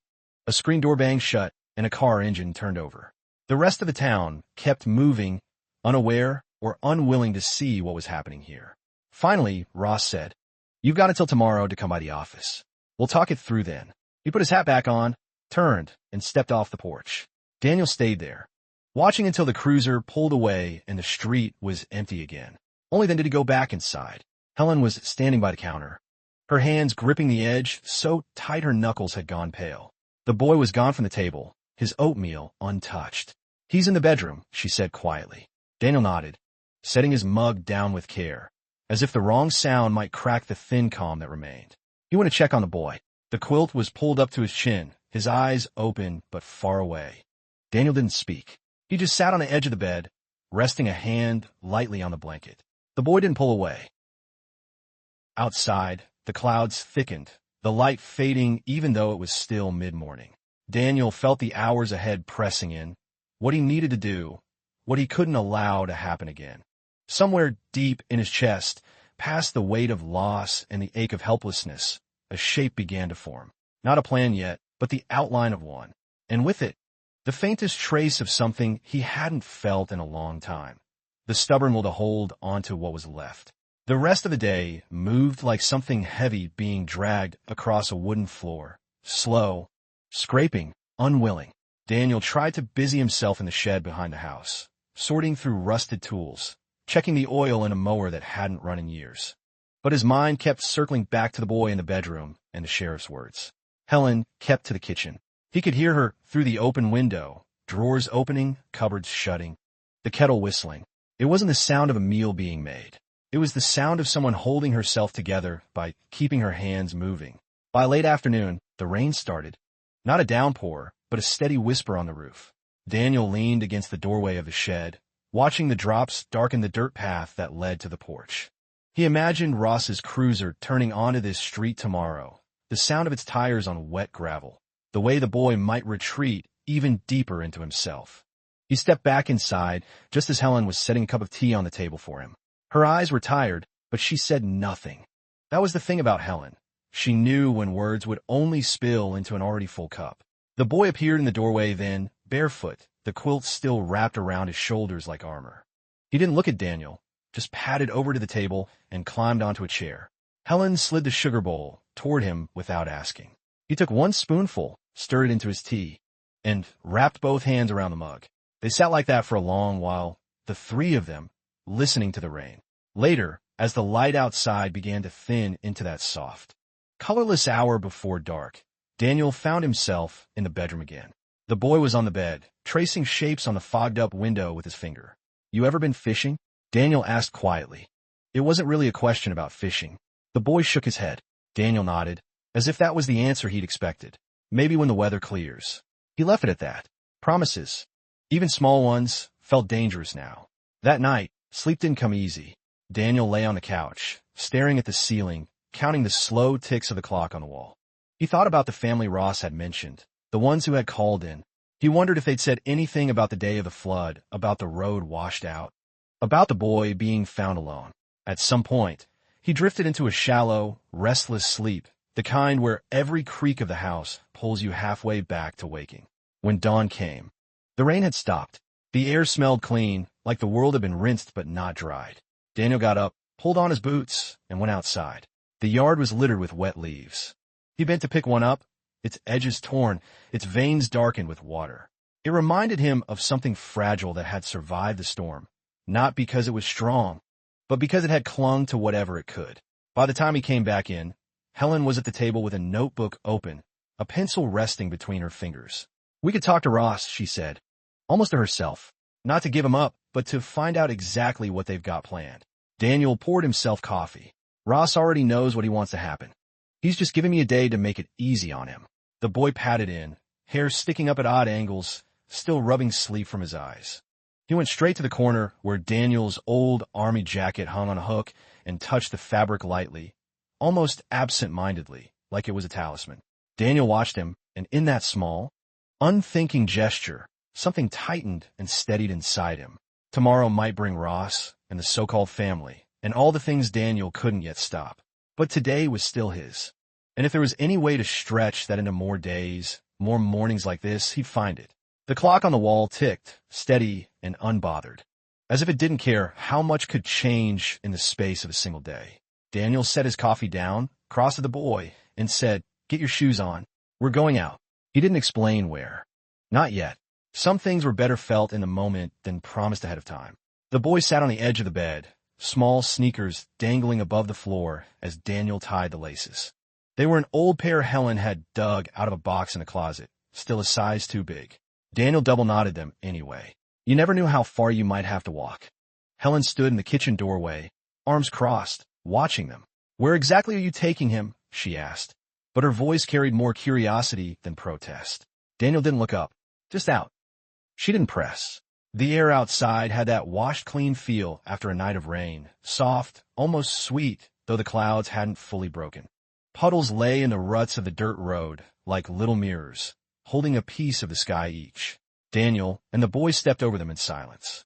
a screen door banged shut and a car engine turned over. The rest of the town kept moving, unaware or unwilling to see what was happening here. Finally, Ross said, "You've got until tomorrow to come by the office. We'll talk it through then." He put his hat back on, turned, and stepped off the porch. Daniel stayed there, watching until the cruiser pulled away and the street was empty again. Only then did he go back inside. Helen was standing by the counter, her hands gripping the edge so tight her knuckles had gone pale. The boy was gone from the table, his oatmeal untouched. "He's in the bedroom," she said quietly. Daniel nodded, setting his mug down with care, as if the wrong sound might crack the thin calm that remained. He went to check on the boy. The quilt was pulled up to his chin, his eyes open but far away. Daniel didn't speak. He just sat on the edge of the bed, resting a hand lightly on the blanket. The boy didn't pull away. Outside, the clouds thickened, the light fading even though it was still mid-morning. Daniel felt the hours ahead pressing in, what he needed to do, what he couldn't allow to happen again. Somewhere deep in his chest, past the weight of loss and the ache of helplessness, a shape began to form. Not a plan yet, but the outline of one. And with it, the faintest trace of something he hadn't felt in a long time. The stubborn will to hold onto what was left. The rest of the day moved like something heavy being dragged across a wooden floor. Slow, scraping, unwilling. Daniel tried to busy himself in the shed behind the house, sorting through rusted tools, checking the oil in a mower that hadn't run in years. But his mind kept circling back to the boy in the bedroom and the sheriff's words. Helen kept to the kitchen. He could hear her through the open window, drawers opening, cupboards shutting, the kettle whistling. It wasn't the sound of a meal being made. It was the sound of someone holding herself together by keeping her hands moving. By late afternoon, the rain started. Not a downpour, but a steady whisper on the roof. Daniel leaned against the doorway of the shed, watching the drops darken the dirt path that led to the porch. He imagined Ross's cruiser turning onto this street tomorrow, the sound of its tires on wet gravel, the way the boy might retreat even deeper into himself. He stepped back inside just as Helen was setting a cup of tea on the table for him. Her eyes were tired, but she said nothing. That was the thing about Helen. She knew when words would only spill into an already full cup. The boy appeared in the doorway then, barefoot, the quilt still wrapped around his shoulders like armor. He didn't look at Daniel, just padded over to the table and climbed onto a chair. Helen slid the sugar bowl toward him without asking. He took one spoonful, stirred it into his tea, and wrapped both hands around the mug. They sat like that for a long while, the three of them, listening to the rain. Later, as the light outside began to thin into that soft, colorless hour before dark, Daniel found himself in the bedroom again. The boy was on the bed, tracing shapes on the fogged-up window with his finger. "You ever been fishing?" Daniel asked quietly. It wasn't really a question about fishing. The boy shook his head. Daniel nodded, as if that was the answer he'd expected. "Maybe when the weather clears." He left it at that. Promises, even small ones, felt dangerous now. That night, sleep didn't come easy. Daniel lay on the couch, staring at the ceiling, counting the slow ticks of the clock on the wall. He thought about the family Ross had mentioned, the ones who had called in. He wondered if they'd said anything about the day of the flood, about the road washed out, about the boy being found alone. At some point, he drifted into a shallow, restless sleep, the kind where every creak of the house pulls you halfway back to waking. When dawn came, the rain had stopped. The air smelled clean, like the world had been rinsed but not dried. Daniel got up, pulled on his boots, and went outside. The yard was littered with wet leaves. He bent to pick one up, its edges torn, its veins darkened with water. It reminded him of something fragile that had survived the storm, not because it was strong, but because it had clung to whatever it could. By the time he came back in, Helen was at the table with a notebook open, a pencil resting between her fingers. "We could talk to Ross," she said, almost to herself. Not to give him up, but to find out exactly what they've got planned. Daniel poured himself coffee. Ross already knows what he wants to happen. He's just giving me a day to make it easy on him. The boy patted in, hair sticking up at odd angles, still rubbing sleep from his eyes. He went straight to the corner where Daniel's old army jacket hung on a hook and touched the fabric lightly, almost absent-mindedly, like it was a talisman. Daniel watched him, and in that small, unthinking gesture, something tightened and steadied inside him. Tomorrow might bring Ross and the so-called family, and all the things Daniel couldn't yet stop. But today was still his. And if there was any way to stretch that into more days, more mornings like this, he'd find it. The clock on the wall ticked, steady and unbothered, as if it didn't care how much could change in the space of a single day. Daniel set his coffee down, crossed to the boy, and said, "Get your shoes on. We're going out." He didn't explain where. Not yet. Some things were better felt in the moment than promised ahead of time. The boy sat on the edge of the bed, small sneakers dangling above the floor as Daniel tied the laces. They were an old pair Helen had dug out of a box in a closet, still a size too big. Daniel double-knotted them anyway. You never knew how far you might have to walk. Helen stood in the kitchen doorway, arms crossed, watching them. "Where exactly are you taking him?" she asked. But her voice carried more curiosity than protest. Daniel didn't look up. "Just out." She didn't press. The air outside had that washed-clean feel after a night of rain, soft, almost sweet, though the clouds hadn't fully broken. Puddles lay in the ruts of the dirt road, like little mirrors, holding a piece of the sky each. Daniel and the boy stepped over them in silence.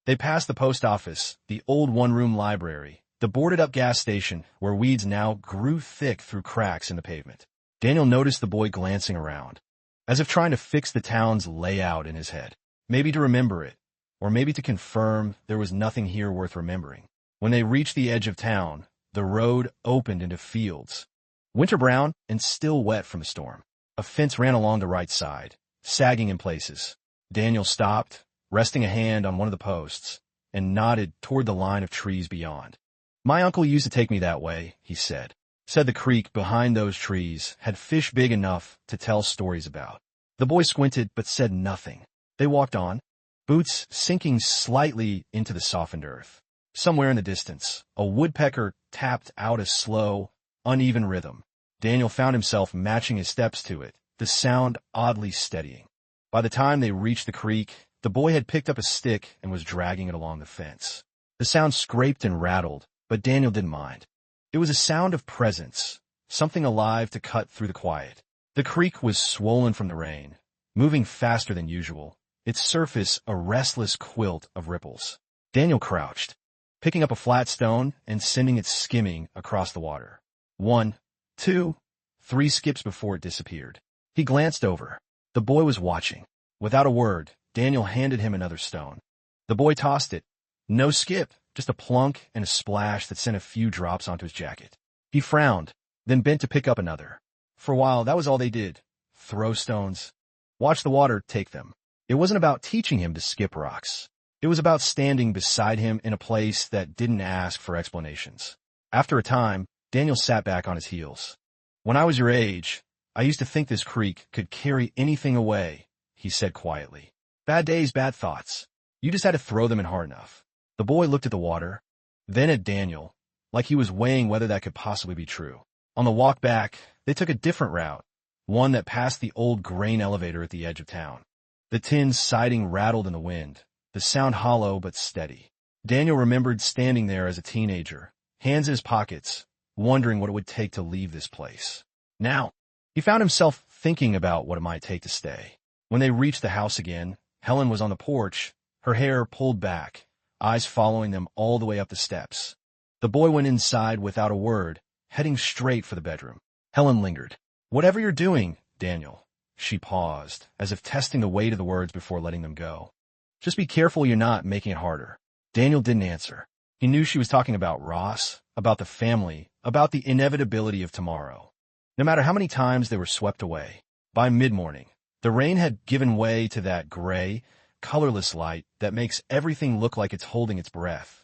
They passed the post office, the old one-room library, the boarded-up gas station where weeds now grew thick through cracks in the pavement. Daniel noticed the boy glancing around, as if trying to fix the town's layout in his head. Maybe to remember it, or maybe to confirm there was nothing here worth remembering. When they reached the edge of town, the road opened into fields, winter brown and still wet from the storm. A fence ran along the right side, sagging in places. Daniel stopped, resting a hand on one of the posts, and nodded toward the line of trees beyond. "My uncle used to take me that way," he said. Said the creek behind those trees had fish big enough to tell stories about. The boy squinted but said nothing. They walked on, boots sinking slightly into the softened earth. Somewhere in the distance, a woodpecker tapped out a slow, uneven rhythm. Daniel found himself matching his steps to it, the sound oddly steadying. By the time they reached the creek, the boy had picked up a stick and was dragging it along the fence. The sound scraped and rattled, but Daniel didn't mind. It was a sound of presence, something alive to cut through the quiet. The creek was swollen from the rain, moving faster than usual, its surface a restless quilt of ripples. Daniel crouched, picking up a flat stone and sending it skimming across the water. 1, 2, 3 skips before it disappeared. He glanced over. The boy was watching. Without a word, Daniel handed him another stone. The boy tossed it. No skip, just a plunk and a splash that sent a few drops onto his jacket. He frowned, then bent to pick up another. For a while, that was all they did. Throw stones. Watch the water take them. It wasn't about teaching him to skip rocks. It was about standing beside him in a place that didn't ask for explanations. After a time, Daniel sat back on his heels. "When I was your age, I used to think this creek could carry anything away," he said quietly. "Bad days, bad thoughts. You just had to throw them in hard enough." The boy looked at the water, then at Daniel, like he was weighing whether that could possibly be true. On the walk back, they took a different route, one that passed the old grain elevator at the edge of town. The tin siding rattled in the wind, the sound hollow but steady. Daniel remembered standing there as a teenager, hands in his pockets, wondering what it would take to leave this place. Now, he found himself thinking about what it might take to stay. When they reached the house again, Helen was on the porch, her hair pulled back, eyes following them all the way up the steps. The boy went inside without a word, heading straight for the bedroom. Helen lingered. "Whatever you're doing, Daniel." She paused, as if testing the weight of the words before letting them go. "Just be careful you're not making it harder." Daniel didn't answer. He knew she was talking about Ross, about the family, about the inevitability of tomorrow. No matter how many times they were swept away. By mid-morning, the rain had given way to that gray, colorless light that makes everything look like it's holding its breath.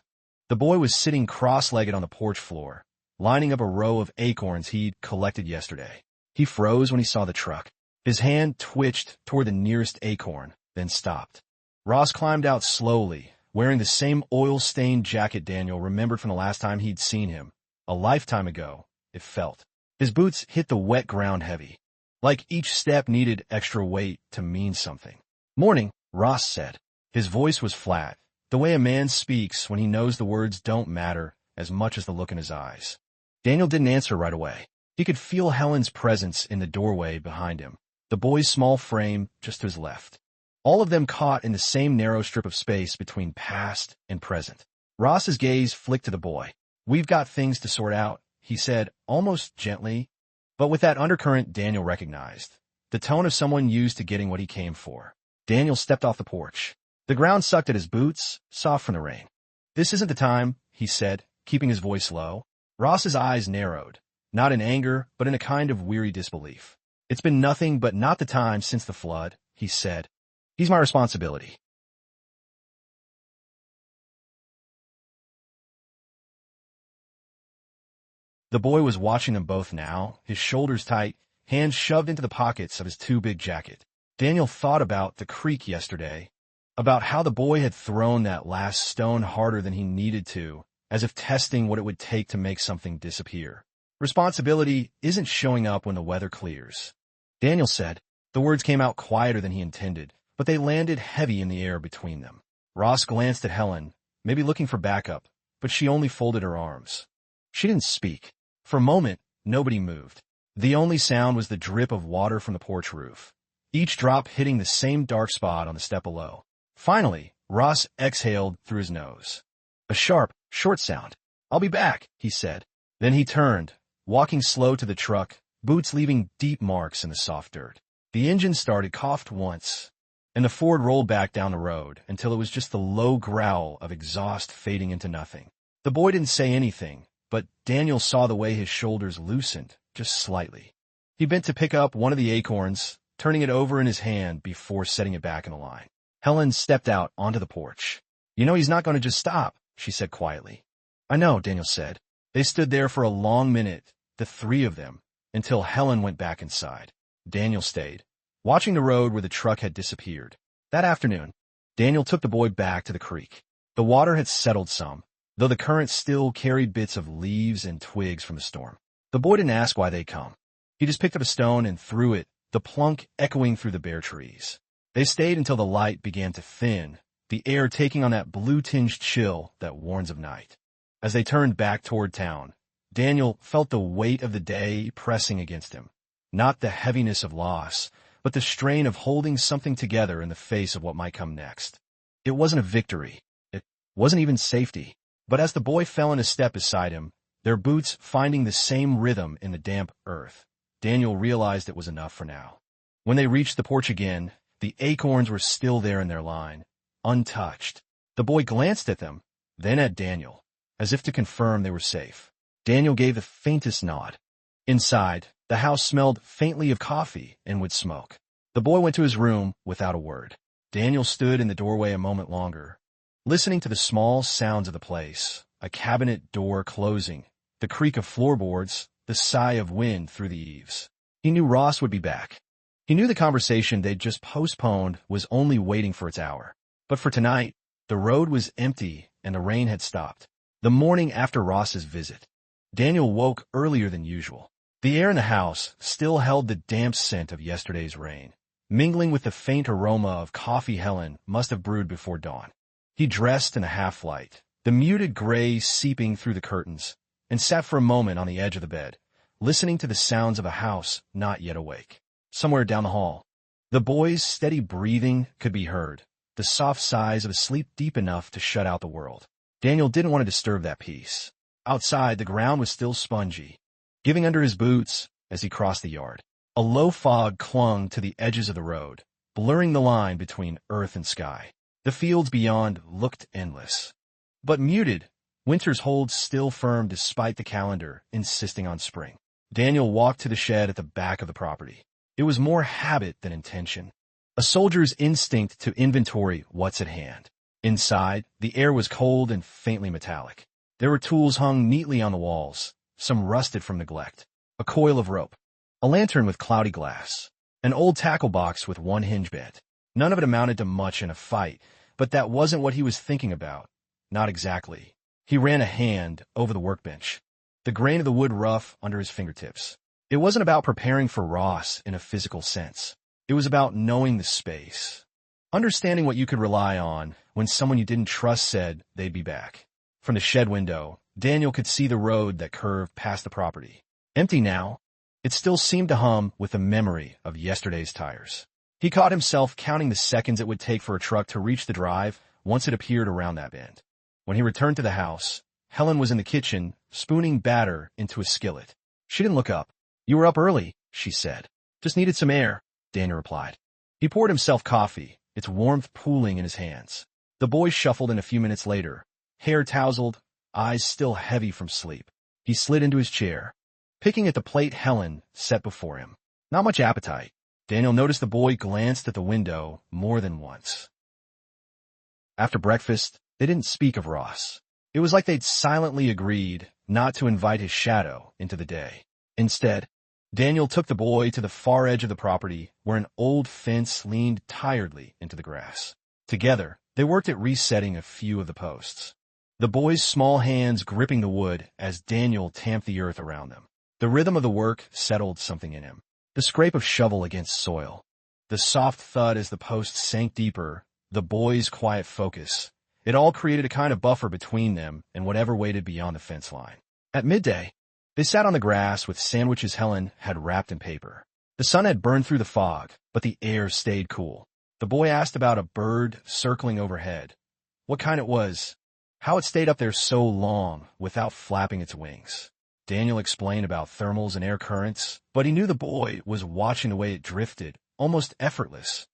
The boy was sitting cross-legged on the porch floor, lining up a row of acorns he'd collected yesterday. He froze when he saw the truck. His hand twitched toward the nearest acorn, then stopped. Ross climbed out slowly, wearing the same oil-stained jacket Daniel remembered from the last time he'd seen him. A lifetime ago, it felt. His boots hit the wet ground heavy, like each step needed extra weight to mean something. "Morning," Ross said. His voice was flat, the way a man speaks when he knows the words don't matter as much as the look in his eyes. Daniel didn't answer right away. He could feel Helen's presence in the doorway behind him, the boy's small frame just to his left. All of them caught in the same narrow strip of space between past and present. Ross's gaze flicked to the boy. "We've got things to sort out," he said, almost gently, but with that undercurrent Daniel recognized, the tone of someone used to getting what he came for. Daniel stepped off the porch. The ground sucked at his boots, soft from the rain. "This isn't the time," he said, keeping his voice low. Ross's eyes narrowed, not in anger, but in a kind of weary disbelief. "It's been nothing but not the time since the flood," he said. "He's my responsibility." The boy was watching them both now, his shoulders tight, hands shoved into the pockets of his too-big jacket. Daniel thought about the creek yesterday, about how the boy had thrown that last stone harder than he needed to, as if testing what it would take to make something disappear. Responsibility isn't showing up when the weather clears, Daniel said. The words came out quieter than he intended, but they landed heavy in the air between them. Ross glanced at Helen, maybe looking for backup, but she only folded her arms. She didn't speak. For a moment, nobody moved. The only sound was the drip of water from the porch roof, each drop hitting the same dark spot on the step below. Finally, Ross exhaled through his nose. A sharp, short sound. "I'll be back," he said. Then he turned, walking slow to the truck, boots leaving deep marks in the soft dirt. The engine started, coughed once, and the Ford rolled back down the road until it was just the low growl of exhaust fading into nothing. The boy didn't say anything, but Daniel saw the way his shoulders loosened, just slightly. He bent to pick up one of the acorns, turning it over in his hand before setting it back in the line. Helen stepped out onto the porch. "You know he's not going to just stop," she said quietly. "I know," Daniel said. They stood there for a long minute, the three of them, until Helen went back inside. Daniel stayed, watching the road where the truck had disappeared. That afternoon, Daniel took the boy back to the creek. The water had settled some, though the current still carried bits of leaves and twigs from the storm. The boy didn't ask why they'd come. He just picked up a stone and threw it, the plunk echoing through the bare trees. They stayed until the light began to thin, the air taking on that blue-tinged chill that warns of night. As they turned back toward town, Daniel felt the weight of the day pressing against him. Not the heaviness of loss, but the strain of holding something together in the face of what might come next. It wasn't a victory. It wasn't even safety. But as the boy fell in a step beside him, their boots finding the same rhythm in the damp earth, Daniel realized it was enough for now. When they reached the porch again, the acorns were still there in their line, untouched. The boy glanced at them, then at Daniel, as if to confirm they were safe. Daniel gave the faintest nod. Inside, the house smelled faintly of coffee and wood smoke. The boy went to his room without a word. Daniel stood in the doorway a moment longer, listening to the small sounds of the place, a cabinet door closing, the creak of floorboards, the sigh of wind through the eaves. He knew Ross would be back. He knew the conversation they'd just postponed was only waiting for its hour. But for tonight, the road was empty and the rain had stopped. The morning after Ross's visit, Daniel woke earlier than usual. The air in the house still held the damp scent of yesterday's rain, mingling with the faint aroma of coffee Helen must have brewed before dawn. He dressed in a half-light, the muted gray seeping through the curtains, and sat for a moment on the edge of the bed, listening to the sounds of a house not yet awake. Somewhere down the hall, the boy's steady breathing could be heard, the soft sighs of a sleep deep enough to shut out the world. Daniel didn't want to disturb that peace. Outside, the ground was still spongy, giving under his boots as he crossed the yard. A low fog clung to the edges of the road, blurring the line between earth and sky. The fields beyond looked endless. But muted, winter's hold still firm despite the calendar insisting on spring. Daniel walked to the shed at the back of the property. It was more habit than intention, a soldier's instinct to inventory what's at hand. Inside, the air was cold and faintly metallic. There were tools hung neatly on the walls, some rusted from neglect, a coil of rope, a lantern with cloudy glass, an old tackle box with one hinge bent. None of it amounted to much in a fight, but that wasn't what he was thinking about. Not exactly. He ran a hand over the workbench, the grain of the wood rough under his fingertips. It wasn't about preparing for Ross in a physical sense. It was about knowing the space, understanding what you could rely on when someone you didn't trust said they'd be back. From the shed window, Daniel could see the road that curved past the property. Empty now, It still seemed to hum with the memory of yesterday's tires. He caught himself counting the seconds it would take for a truck to reach the drive once it appeared around that bend. When he returned to the house, Helen was in the kitchen, spooning batter into a skillet. She didn't look up. "You were up early," she said. "Just needed some air," Daniel replied. He poured himself coffee, its warmth pooling in his hands. The boy shuffled in a few minutes later, hair tousled, eyes still heavy from sleep. He slid into his chair, picking at the plate Helen set before him. Not much appetite. Daniel noticed the boy glanced at the window more than once. After breakfast, they didn't speak of Ross. It was like they'd silently agreed not to invite his shadow into the day. Instead, Daniel took the boy to the far edge of the property where an old fence leaned tiredly into the grass. Together, they worked at resetting a few of the posts, the boy's small hands gripping the wood as Daniel tamped the earth around them. The rhythm of the work settled something in him. The scrape of shovel against soil, the soft thud as the posts sank deeper, the boy's quiet focus. It all created a kind of buffer between them and whatever waited beyond the fence line. At midday, they sat on the grass with sandwiches Helen had wrapped in paper. The sun had burned through the fog, but the air stayed cool. The boy asked about a bird circling overhead, what kind it was, how it stayed up there so long without flapping its wings. Daniel explained about thermals and air currents, but he knew the boy was watching the way it drifted, almost effortless,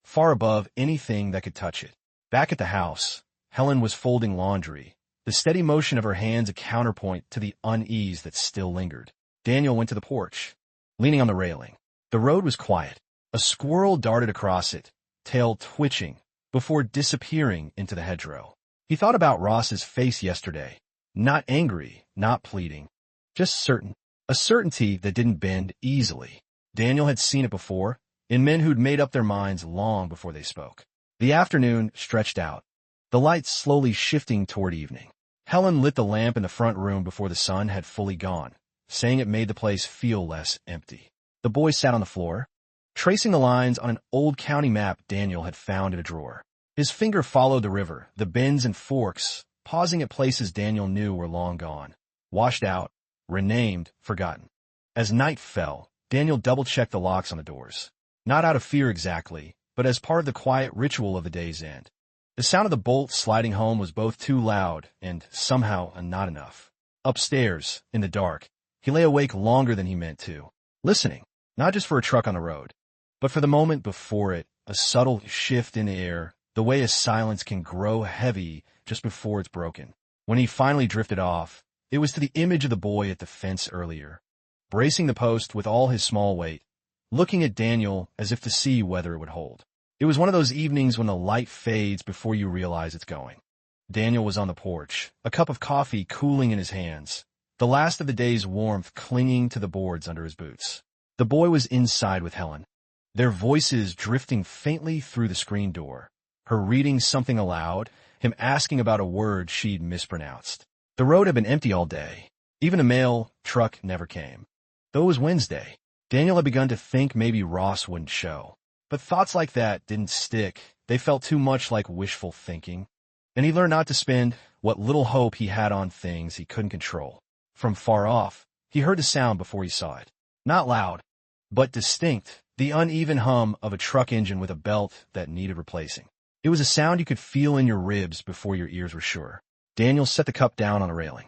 far above anything that could touch it. Back at the house, Helen was folding laundry, the steady motion of her hands a counterpoint to the unease that still lingered. Daniel went to the porch, leaning on the railing. The road was quiet. A squirrel darted across it, tail twitching, before disappearing into the hedgerow. He thought about Ross's face yesterday, not angry, not pleading, just certain, a certainty that didn't bend easily. Daniel had seen it before, in men who'd made up their minds long before they spoke. The afternoon stretched out, the lights slowly shifting toward evening. Helen lit the lamp in the front room before the sun had fully gone, saying it made the place feel less empty. The boy sat on the floor, tracing the lines on an old county map Daniel had found in a drawer. His finger followed the river, the bends and forks, pausing at places Daniel knew were long gone, washed out, renamed, forgotten. As night fell, Daniel double-checked the locks on the doors. Not out of fear exactly, but as part of the quiet ritual of the day's end. The sound of the bolt sliding home was both too loud and somehow not enough. Upstairs, in the dark, he lay awake longer than he meant to, listening, not just for a truck on the road, but for the moment before it, a subtle shift in the air, the way a silence can grow heavy just before it's broken. When he finally drifted off, it was to the image of the boy at the fence earlier, bracing the post with all his small weight, looking at Daniel as if to see whether it would hold. It was one of those evenings when the light fades before you realize it's going. Daniel was on the porch, a cup of coffee cooling in his hands, the last of the day's warmth clinging to the boards under his boots. The boy was inside with Helen, their voices drifting faintly through the screen door, her reading something aloud, him asking about a word she'd mispronounced. The road had been empty all day. Even a mail truck never came. Though it was Wednesday, Daniel had begun to think maybe Ross wouldn't show. But thoughts like that didn't stick. They felt too much like wishful thinking. And he learned not to spend what little hope he had on things he couldn't control. From far off, he heard the sound before he saw it. Not loud, but distinct, the uneven hum of a truck engine with a belt that needed replacing. It was a sound you could feel in your ribs before your ears were sure. Daniel set the cup down on the railing.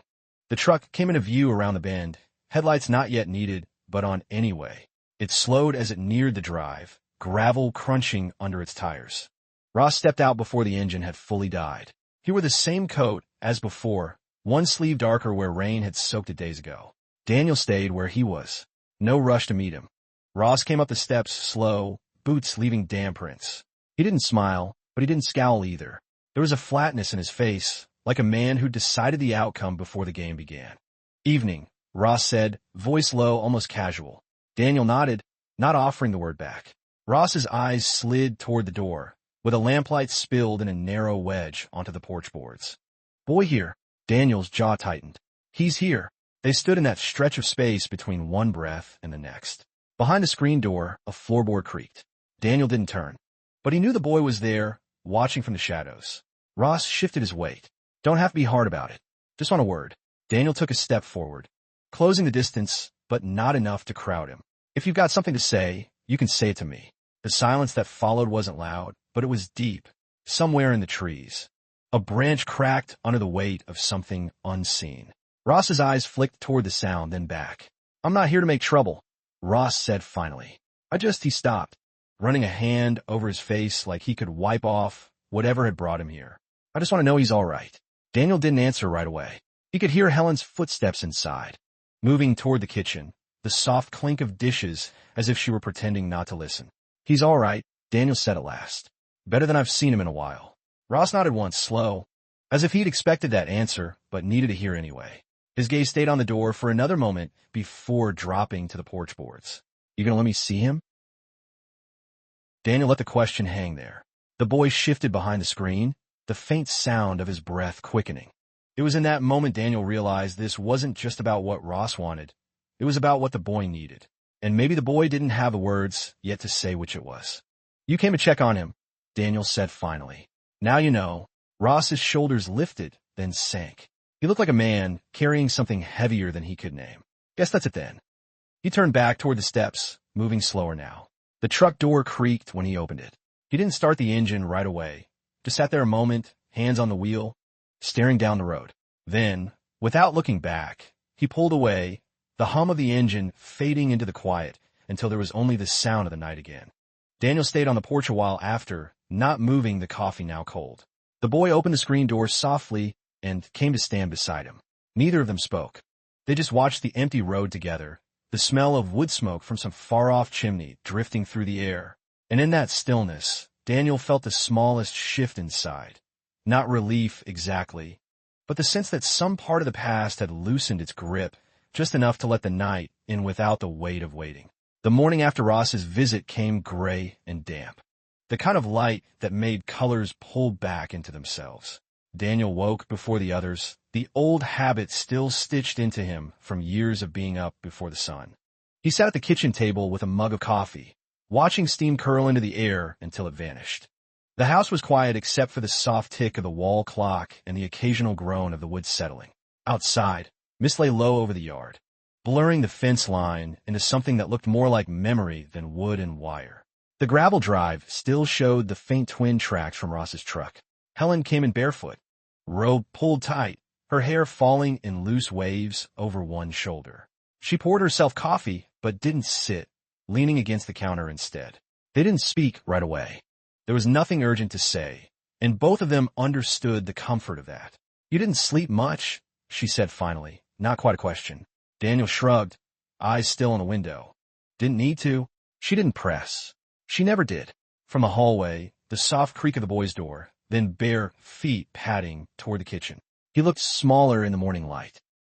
The truck came into view around the bend, headlights not yet needed, but on anyway. It slowed as it neared the drive, gravel crunching under its tires. Ross stepped out before the engine had fully died. He wore the same coat as before, one sleeve darker where rain had soaked it days ago. Daniel stayed where he was. No rush to meet him. Ross came up the steps slow, boots leaving damp prints. He didn't smile, but he didn't scowl either. There was a flatness in his face, like a man who decided the outcome before the game began. "Evening," Ross said, voice low, almost casual. Daniel nodded, not offering the word back. Ross's eyes slid toward the door, with a lamplight spilled in a narrow wedge onto the porch boards. "Boy here." Daniel's jaw tightened. "He's here." They stood in that stretch of space between one breath and the next. Behind the screen door, a floorboard creaked. Daniel didn't turn, but he knew the boy was there, watching from the shadows. Ross shifted his weight. "Don't have to be hard about it. Just want a word." Daniel took a step forward, closing the distance, but not enough to crowd him. If you've got something to say, you can say it to me. The silence that followed wasn't loud, but it was deep, somewhere in the trees. A branch cracked under the weight of something unseen. Ross's eyes flicked toward the sound, then back. I'm not here to make trouble, Ross said finally. He stopped, running a hand over his face like he could wipe off whatever had brought him here. I just want to know he's all right. Daniel didn't answer right away. He could hear Helen's footsteps inside, moving toward the kitchen, the soft clink of dishes as if she were pretending not to listen. He's all right, Daniel said at last. Better than I've seen him in a while. Ross nodded once, slow, as if he'd expected that answer, but needed to hear anyway. His gaze stayed on the door for another moment before dropping to the porch boards. You gonna let me see him? Daniel let the question hang there. The boy shifted behind the screen, the faint sound of his breath quickening. It was in that moment Daniel realized this wasn't just about what Ross wanted. It was about what the boy needed. And maybe the boy didn't have the words yet to say which it was. You came to check on him, Daniel said finally. Now you know. Ross's shoulders lifted, then sank. He looked like a man carrying something heavier than he could name. Guess that's it then. He turned back toward the steps, moving slower now. The truck door creaked when he opened it. He didn't start the engine right away. Just sat there a moment, hands on the wheel, staring down the road. Then, without looking back, he pulled away, the hum of the engine fading into the quiet until there was only the sound of the night again. Daniel stayed on the porch a while after, not moving, the coffee now cold. The boy opened the screen door softly and came to stand beside him. Neither of them spoke. They just watched the empty road together, the smell of wood smoke from some far-off chimney drifting through the air. And in that stillness, Daniel felt the smallest shift inside. Not relief exactly, but the sense that some part of the past had loosened its grip just enough to let the night in without the weight of waiting. The morning after Ross's visit came gray and damp, the kind of light that made colors pull back into themselves. Daniel woke before the others, the old habit still stitched into him from years of being up before the sun. He sat at the kitchen table with a mug of coffee, watching steam curl into the air until it vanished. The house was quiet except for the soft tick of the wall clock and the occasional groan of the wood settling. Outside, mist lay low over the yard, blurring the fence line into something that looked more like memory than wood and wire. The gravel drive still showed the faint twin tracks from Ross's truck. Helen came in barefoot, robe pulled tight, her hair falling in loose waves over one shoulder. She poured herself coffee, but didn't sit, leaning against the counter instead. They didn't speak right away. There was nothing urgent to say, and both of them understood the comfort of that. You didn't sleep much, she said finally, not quite a question. Daniel shrugged, eyes still on the window. Didn't need to. She didn't press. She never did. From the hallway, the soft creak of the boy's door, then bare feet padding toward the kitchen. He looked smaller in the morning light.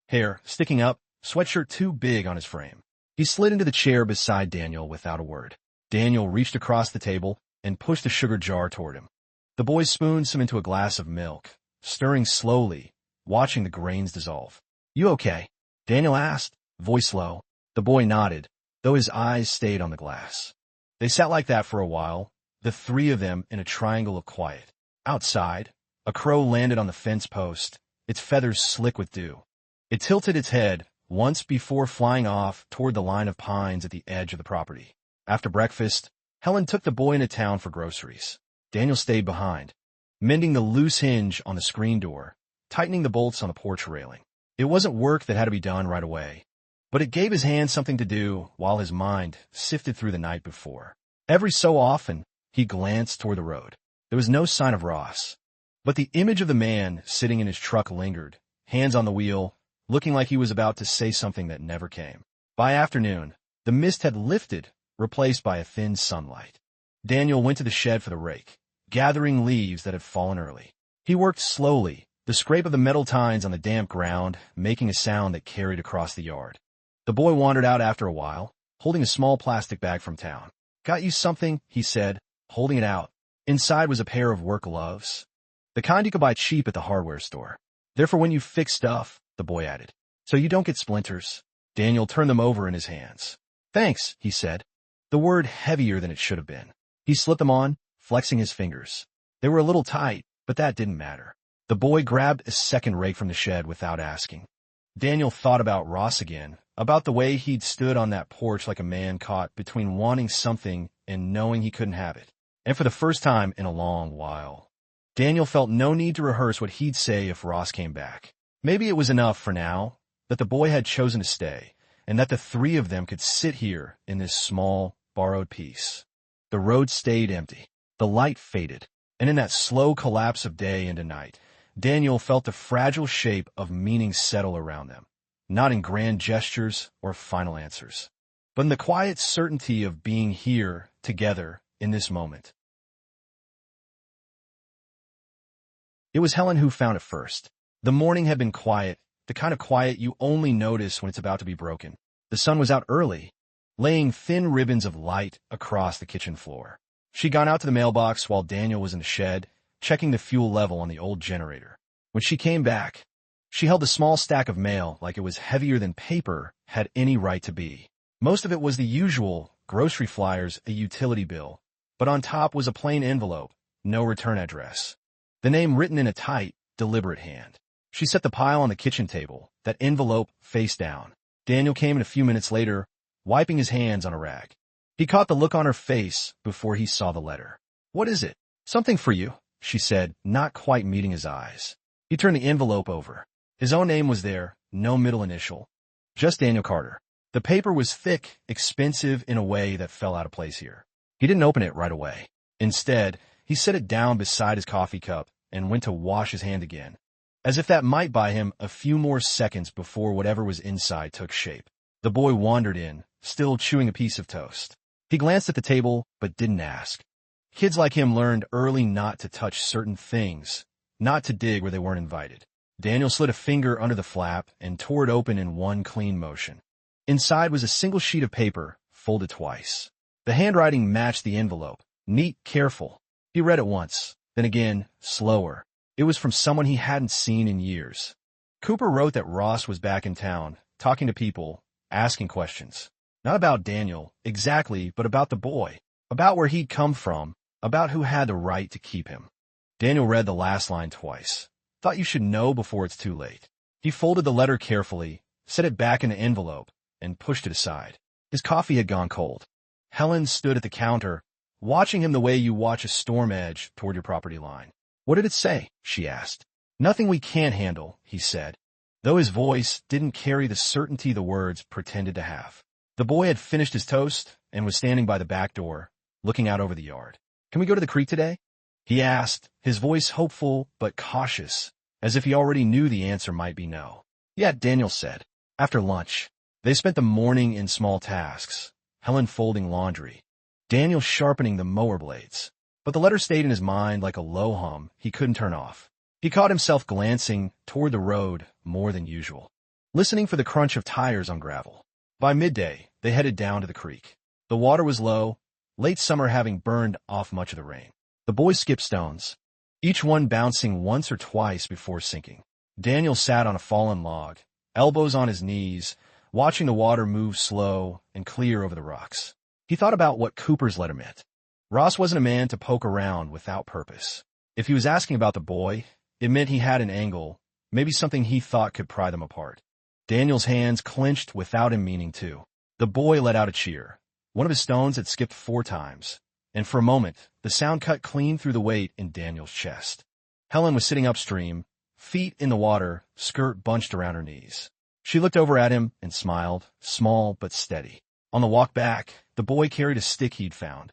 Hair sticking up, sweatshirt too big on his frame. He slid into the chair beside Daniel without a word. Daniel reached across the table and pushed a sugar jar toward him. The boy spooned some into a glass of milk, stirring slowly, watching the grains dissolve. You okay? Daniel asked, voice low. The boy nodded, though his eyes stayed on the glass. They sat like that for a while, the three of them in a triangle of quiet. Outside, a crow landed on the fence post, its feathers slick with dew. It tilted its head once before flying off toward the line of pines at the edge of the property. After breakfast, Helen took the boy into town for groceries. Daniel stayed behind, mending the loose hinge on the screen door, tightening the bolts on the porch railing. It wasn't work that had to be done right away, but it gave his hands something to do while his mind sifted through the night before. Every so often, he glanced toward the road. There was no sign of Ross, but the image of the man sitting in his truck lingered, hands on the wheel, looking like he was about to say something that never came. By afternoon, the mist had lifted, replaced by a thin sunlight. Daniel went to the shed for the rake, gathering leaves that had fallen early. He worked slowly, the scrape of the metal tines on the damp ground making a sound that carried across the yard. The boy wandered out after a while, holding a small plastic bag from town. Got you something, he said, holding it out. Inside was a pair of work gloves, the kind you could buy cheap at the hardware store. They're for when you fix stuff, the boy added, so you don't get splinters. Daniel turned them over in his hands. Thanks, he said, the word heavier than it should have been. He slipped them on, flexing his fingers. They were a little tight, but that didn't matter. The boy grabbed a second rake from the shed without asking. Daniel thought about Ross again, about the way he'd stood on that porch like a man caught between wanting something and knowing he couldn't have it. And for the first time in a long while, Daniel felt no need to rehearse what he'd say if Ross came back. Maybe it was enough for now that the boy had chosen to stay, and that the three of them could sit here in this small, borrowed peace. The road stayed empty. The light faded, and in that slow collapse of day into night, Daniel felt the fragile shape of meaning settle around them, not in grand gestures or final answers, but in the quiet certainty of being here together in this moment. It was Helen who found it first. The morning had been quiet, the kind of quiet you only notice when it's about to be broken. The sun was out early, laying thin ribbons of light across the kitchen floor. She'd gone out to the mailbox while Daniel was in the shed, checking the fuel level on the old generator. When she came back, she held a small stack of mail like it was heavier than paper had any right to be. Most of it was the usual, grocery flyers, a utility bill, but on top was a plain envelope, no return address. The name written in a tight, deliberate hand. She set the pile on the kitchen table, that envelope face down. Daniel came in a few minutes later, wiping his hands on a rag. He caught the look on her face before he saw the letter. "What is it?" "Something for you," she said, not quite meeting his eyes. He turned the envelope over. His own name was there, no middle initial. Just Daniel Carter. The paper was thick, expensive in a way that fell out of place here. He didn't open it right away. Instead, he set it down beside his coffee cup and went to wash his hand again, as if that might buy him a few more seconds before whatever was inside took shape. The boy wandered in, still chewing a piece of toast. He glanced at the table, but didn't ask. Kids like him learned early not to touch certain things, not to dig where they weren't invited. Daniel slid a finger under the flap and tore it open in one clean motion. Inside was a single sheet of paper, folded twice. The handwriting matched the envelope, neat, careful. He read it once, then again, slower. It was from someone he hadn't seen in years. Cooper wrote that Ross was back in town, talking to people, asking questions. Not about Daniel, exactly, but about the boy, about where he'd come from, about who had the right to keep him. Daniel read the last line twice. "Thought you should know before it's too late." He folded the letter carefully, set it back in the envelope, and pushed it aside. His coffee had gone cold. Helen stood at the counter, watching him the way you watch a storm edge toward your property line. "What did it say?" she asked. "Nothing we can't handle," he said, though his voice didn't carry the certainty the words pretended to have. The boy had finished his toast and was standing by the back door, looking out over the yard. "Can we go to the creek today?" he asked, his voice hopeful but cautious, as if he already knew the answer might be no. "Yeah," Daniel said. After lunch, they spent the morning in small tasks, Helen folding laundry, Daniel sharpening the mower blades. But the letter stayed in his mind like a low hum he couldn't turn off. He caught himself glancing toward the road more than usual, listening for the crunch of tires on gravel. By midday, they headed down to the creek. The water was low, late summer having burned off much of the rain. The boys skipped stones, each one bouncing once or twice before sinking. Daniel sat on a fallen log, elbows on his knees, watching the water move slow and clear over the rocks. He thought about what Cooper's letter meant. Ross wasn't a man to poke around without purpose. If he was asking about the boy, it meant he had an angle, maybe something he thought could pry them apart. Daniel's hands clenched without him meaning to. The boy let out a cheer. One of his stones had skipped 4 times, and for a moment, the sound cut clean through the weight in Daniel's chest. Helen was sitting upstream, feet in the water, skirt bunched around her knees. She looked over at him and smiled, small but steady. On the walk back, the boy carried a stick he'd found.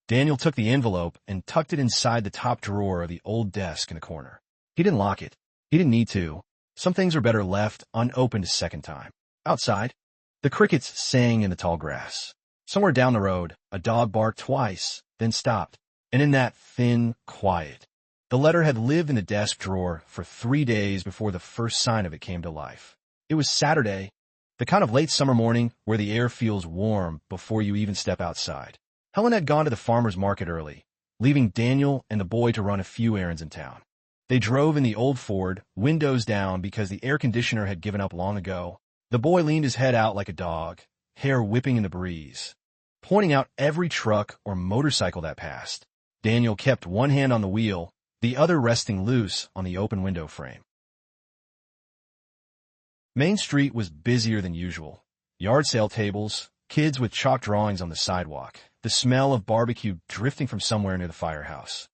Daniel took the envelope and tucked it inside the top drawer of the old desk in the corner. He didn't lock it. He didn't need to. Some things are better left unopened a second time. Outside, the crickets sang in the tall grass. Somewhere down the road, a dog barked twice, then stopped. And in that thin quiet, the letter had lived in the desk drawer for 3 days before the first sign of it came to life. It was Saturday, the kind of late summer morning where the air feels warm before you even step outside. Helen had gone to the farmer's market early, leaving Daniel and the boy to run a few errands in town. They drove in the old Ford, windows down because the air conditioner had given up long ago. The boy leaned his head out like a dog, hair whipping in the breeze, pointing out every truck or motorcycle that passed. Daniel kept one hand on the wheel, the other resting loose on the open window frame. Main Street was busier than usual. Yard sale tables, kids with chalk drawings on the sidewalk, the smell of barbecue drifting from somewhere near the firehouse.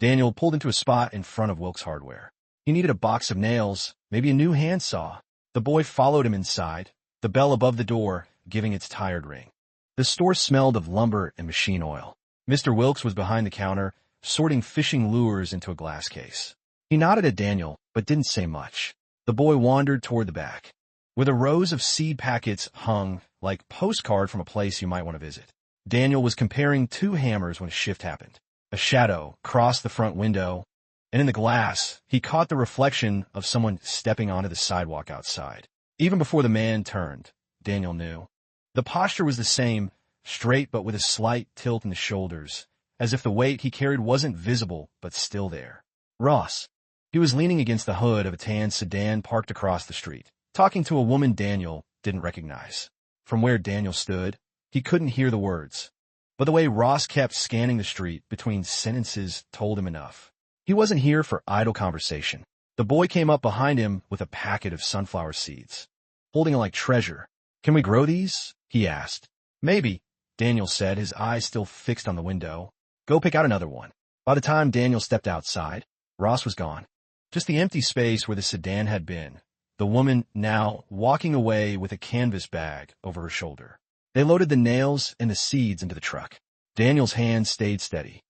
Daniel pulled into a spot in front of Wilkes Hardware. He needed a box of nails, maybe a new handsaw. The boy followed him inside, the bell above the door giving its tired ring. The store smelled of lumber and machine oil. Mr. Wilkes was behind the counter, sorting fishing lures into a glass case. He nodded at Daniel, but didn't say much. The boy wandered toward the back, where the rows of seed packets hung like postcard from a place you might want to visit. Daniel was comparing two hammers when a shift happened. A shadow crossed the front window, and in the glass, he caught the reflection of someone stepping onto the sidewalk outside. Even before the man turned, Daniel knew. The posture was the same, straight but with a slight tilt in the shoulders, as if the weight he carried wasn't visible but still there. Ross. He was leaning against the hood of a tan sedan parked across the street, talking to a woman Daniel didn't recognize. From where Daniel stood, he couldn't hear the words, but the way Ross kept scanning the street between sentences told him enough. He wasn't here for idle conversation. The boy came up behind him with a packet of sunflower seeds, holding it like treasure. "Can we grow these?" he asked. "Maybe," Daniel said, his eyes still fixed on the window. "Go pick out another one." By the time Daniel stepped outside, Ross was gone. Just the empty space where the sedan had been, the woman now walking away with a canvas bag over her shoulder. They loaded the nails and the seeds into the truck. Daniel's hands stayed steady,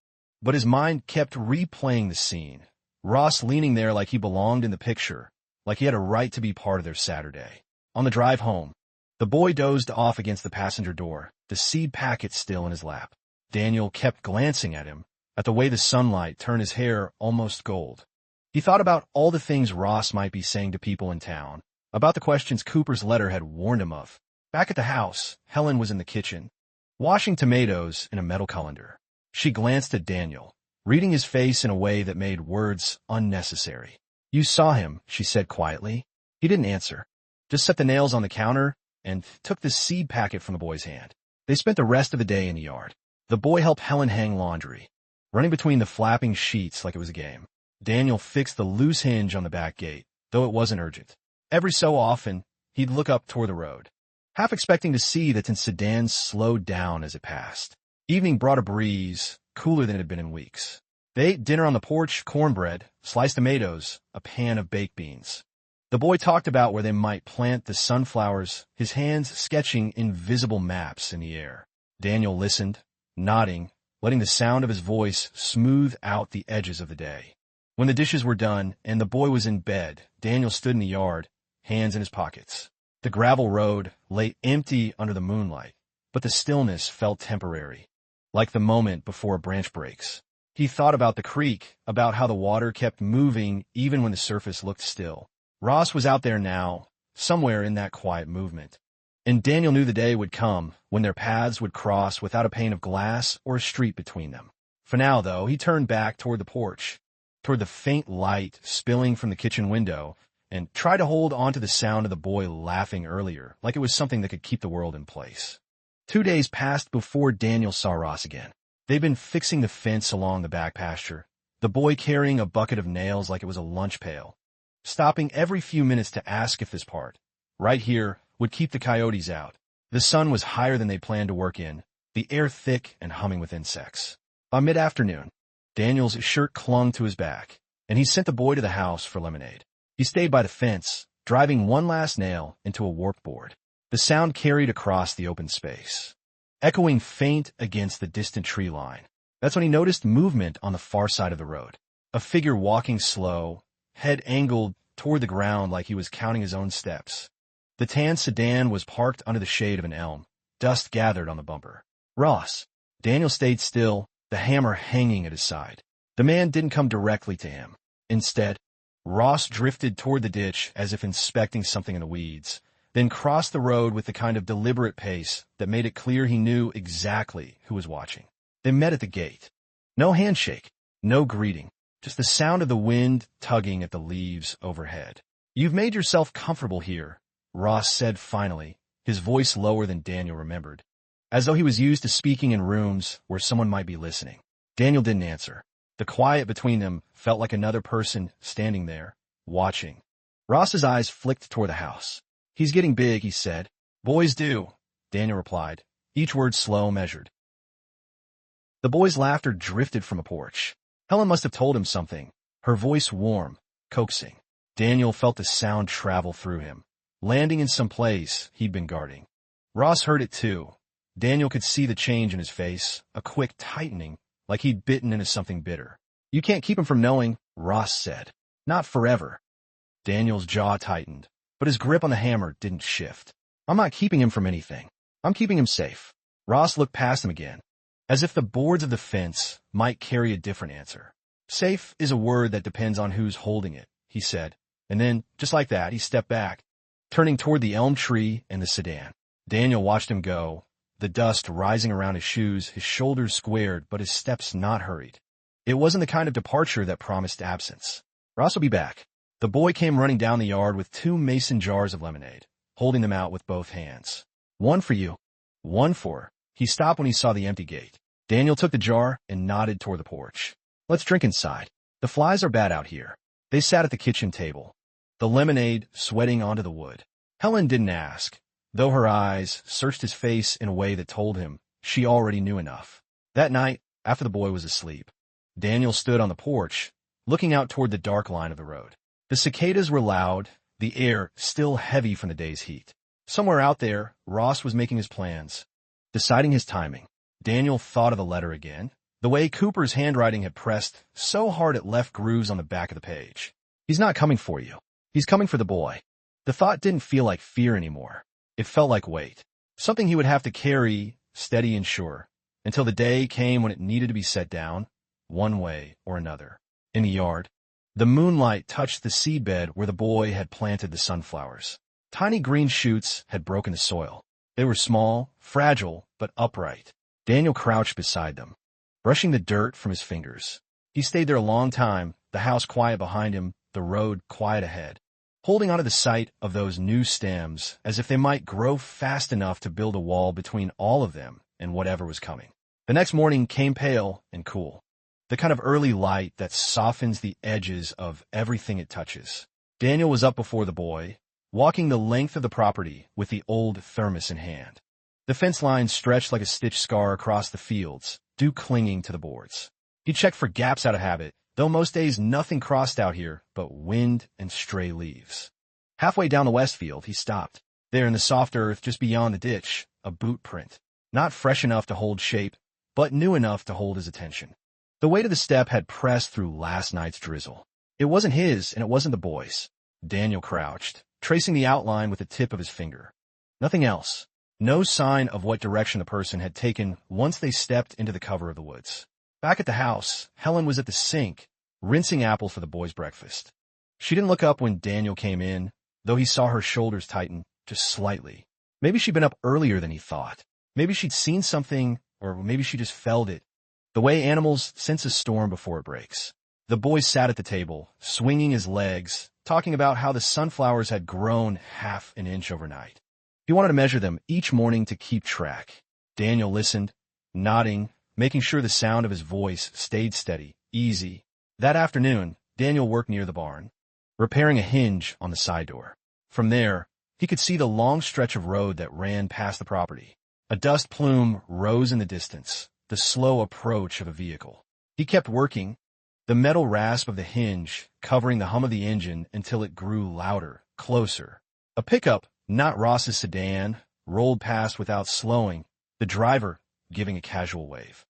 but his mind kept replaying the scene. Ross leaning there like he belonged in the picture, like he had a right to be part of their Saturday. On the drive home, the boy dozed off against the passenger door, the seed packet still in his lap. Daniel kept glancing at him, at the way the sunlight turned his hair almost gold. He thought about all the things Ross might be saying to people in town, about the questions Cooper's letter had warned him of. Back at the house, Helen was in the kitchen, washing tomatoes in a metal colander. She glanced at Daniel, reading his face in a way that made words unnecessary. "You saw him," she said quietly. He didn't answer, just set the nails on the counter and took the seed packet from the boy's hand. They spent the rest of the day in the yard. The boy helped Helen hang laundry, running between the flapping sheets like it was a game. Daniel fixed the loose hinge on the back gate, though it wasn't urgent. Every so often, he'd look up toward the road, half expecting to see that the sedan slowed down as it passed. Evening brought a breeze, cooler than it had been in weeks. They ate dinner on the porch, cornbread, sliced tomatoes, a pan of baked beans. The boy talked about where they might plant the sunflowers, his hands sketching invisible maps in the air. Daniel listened, nodding, letting the sound of his voice smooth out the edges of the day. When the dishes were done and the boy was in bed, Daniel stood in the yard, hands in his pockets. The gravel road lay empty under the moonlight, but the stillness felt temporary, like the moment before a branch breaks. He thought about the creek, about how the water kept moving even when the surface looked still. Ross was out there now, somewhere in that quiet movement. And Daniel knew the day would come when their paths would cross without a pane of glass or a street between them. For now, though, he turned back toward the porch, toward the faint light spilling from the kitchen window, and tried to hold on to the sound of the boy laughing earlier, like it was something that could keep the world in place. 2 days passed before Daniel saw Ross again. They'd been fixing the fence along the back pasture, the boy carrying a bucket of nails like it was a lunch pail, stopping every few minutes to ask if this part, right here, would keep the coyotes out. The sun was higher than they planned to work in, the air thick and humming with insects. By mid-afternoon, Daniel's shirt clung to his back, and he sent the boy to the house for lemonade. He stayed by the fence, driving one last nail into a warp board. The sound carried across the open space, echoing faint against the distant tree line. That's when he noticed movement on the far side of the road. A figure walking slow, head angled toward the ground like he was counting his own steps. The tan sedan was parked under the shade of an elm. Dust gathered on the bumper. "Ross." Daniel stayed still, the hammer hanging at his side. The man didn't come directly to him. Instead, Ross drifted toward the ditch as if inspecting something in the weeds, then crossed the road with the kind of deliberate pace that made it clear he knew exactly who was watching. They met at the gate. No handshake, no greeting, just the sound of the wind tugging at the leaves overhead. "You've made yourself comfortable here," Ross said finally, his voice lower than Daniel remembered, as though he was used to speaking in rooms where someone might be listening. Daniel didn't answer. The quiet between them felt like another person standing there, watching. Ross's eyes flicked toward the house. "He's getting big," he said. Boys do, Daniel replied, each word slow, measured. The boy's laughter drifted from a porch. Helen must have told him something, her voice warm, coaxing. Daniel felt the sound travel through him, landing in some place he'd been guarding. Ross heard it too. Daniel could see the change in his face, a quick tightening, like he'd bitten into something bitter. You can't keep him from knowing, Ross said. Not forever. Daniel's jaw tightened, but his grip on the hammer didn't shift. I'm not keeping him from anything. I'm keeping him safe. Ross looked past him again, as if the boards of the fence might carry a different answer. Safe is a word that depends on who's holding it, he said, and then, just like that, he stepped back, turning toward the elm tree and the sedan. Daniel watched him go, the dust rising around his shoes, his shoulders squared, but his steps not hurried. It wasn't the kind of departure that promised absence. Ross will be back. The boy came running down the yard with 2 mason jars of lemonade, holding them out with both hands. One for you. One for. He stopped when he saw the empty gate. Daniel took the jar and nodded toward the porch. Let's drink inside. The flies are bad out here. They sat at the kitchen table, the lemonade sweating onto the wood. Helen didn't ask, though her eyes searched his face in a way that told him she already knew enough. That night, after the boy was asleep, Daniel stood on the porch, looking out toward the dark line of the road. The cicadas were loud, the air still heavy from the day's heat. Somewhere out there, Ross was making his plans, deciding his timing. Daniel thought of the letter again, the way Cooper's handwriting had pressed so hard it left grooves on the back of the page. He's not coming for you. He's coming for the boy. The thought didn't feel like fear anymore. It felt like weight, something he would have to carry, steady and sure, until the day came when it needed to be set down, one way or another. In the yard, the moonlight touched the seedbed where the boy had planted the sunflowers. Tiny green shoots had broken the soil. They were small, fragile, but upright. Daniel crouched beside them, brushing the dirt from his fingers. He stayed there a long time, the house quiet behind him, the road quiet ahead, holding onto the sight of those new stems as if they might grow fast enough to build a wall between all of them and whatever was coming. The next morning came pale and cool, the kind of early light that softens the edges of everything it touches. Daniel was up before the boy, walking the length of the property with the old thermos in hand. The fence line stretched like a stitched scar across the fields, dew clinging to the boards. He checked for gaps out of habit, though most days nothing crossed out here but wind and stray leaves. Halfway down the west field, he stopped. There in the soft earth just beyond the ditch, a boot print. Not fresh enough to hold shape, but new enough to hold his attention. The weight of the step had pressed through last night's drizzle. It wasn't his, and it wasn't the boy's. Daniel crouched, tracing the outline with the tip of his finger. Nothing else. No sign of what direction the person had taken once they stepped into the cover of the woods. Back at the house, Helen was at the sink, rinsing apple for the boys' breakfast. She didn't look up when Daniel came in, though he saw her shoulders tighten, just slightly. Maybe she'd been up earlier than he thought. Maybe she'd seen something, or maybe she just felt it, the way animals sense a storm before it breaks. The boy sat at the table, swinging his legs, talking about how the sunflowers had grown half an inch overnight. He wanted to measure them each morning to keep track. Daniel listened, nodding, making sure the sound of his voice stayed steady, easy. That afternoon, Daniel worked near the barn, repairing a hinge on the side door. From there, he could see the long stretch of road that ran past the property. A dust plume rose in the distance, the slow approach of a vehicle. He kept working, the metal rasp of the hinge covering the hum of the engine until it grew louder, closer. A pickup, not Ross's sedan, rolled past without slowing, the driver giving a casual wave.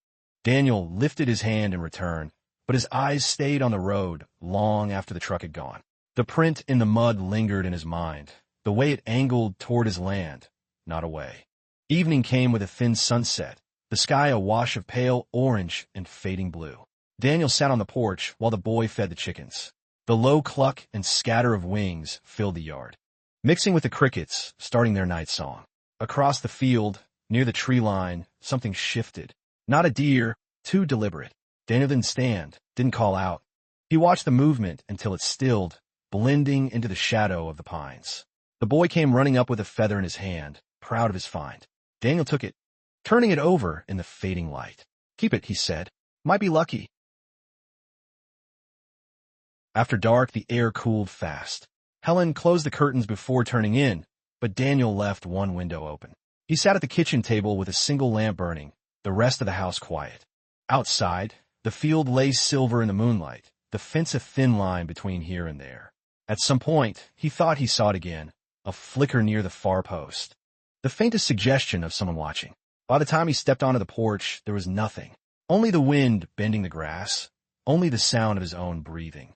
Daniel lifted his hand in return, but his eyes stayed on the road long after the truck had gone. The print in the mud lingered in his mind, the way it angled toward his land, not away. Evening came with a thin sunset, the sky a wash of pale orange and fading blue. Daniel sat on the porch while the boy fed the chickens. The low cluck and scatter of wings filled the yard, mixing with the crickets starting their night song. Across the field, near the tree line, something shifted. Not a deer, too deliberate. Daniel didn't stand, didn't call out. He watched the movement until it stilled, blending into the shadow of the pines. The boy came running up with a feather in his hand, proud of his find. Daniel took it, turning it over in the fading light. Keep it, he said. Might be lucky. After dark, the air cooled fast. Helen closed the curtains before turning in, but Daniel left one window open. He sat at the kitchen table with a single lamp burning, the rest of the house quiet. Outside, the field lay silver in the moonlight, the fence a thin line between here and there. At some point, he thought he saw it again, a flicker near the far post. The faintest suggestion of someone watching. By the time he stepped onto the porch, there was nothing. Only the wind bending the grass, only the sound of his own breathing.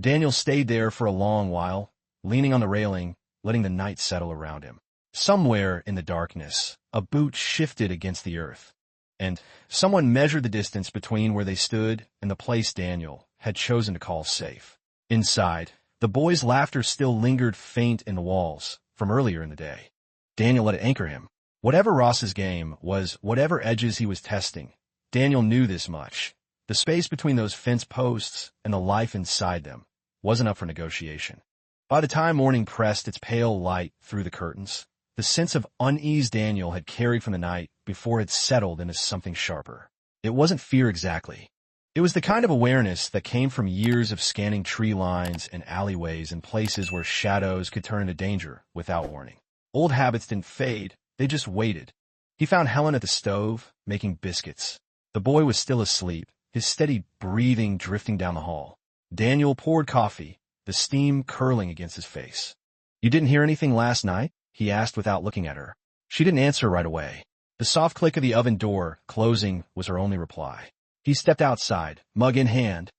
Daniel stayed there for a long while, leaning on the railing, letting the night settle around him. Somewhere in the darkness, a boot shifted against the earth, and someone measured the distance between where they stood and the place Daniel had chosen to call safe. Inside, the boys' laughter still lingered faint in the walls from earlier in the day. Daniel let it anchor him. Whatever Ross's game was, whatever edges he was testing, Daniel knew this much. The space between those fence posts and the life inside them wasn't up for negotiation. By the time morning pressed its pale light through the curtains, the sense of unease Daniel had carried from the night before had settled into something sharper. It wasn't fear exactly. It was the kind of awareness that came from years of scanning tree lines and alleyways and places where shadows could turn into danger without warning. Old habits didn't fade, they just waited. He found Helen at the stove, making biscuits. The boy was still asleep, his steady breathing drifting down the hall. Daniel poured coffee, the steam curling against his face. "You didn't hear anything last night?" he asked without looking at her. She didn't answer right away. The soft click of the oven door closing was her only reply. He stepped outside, mug in hand,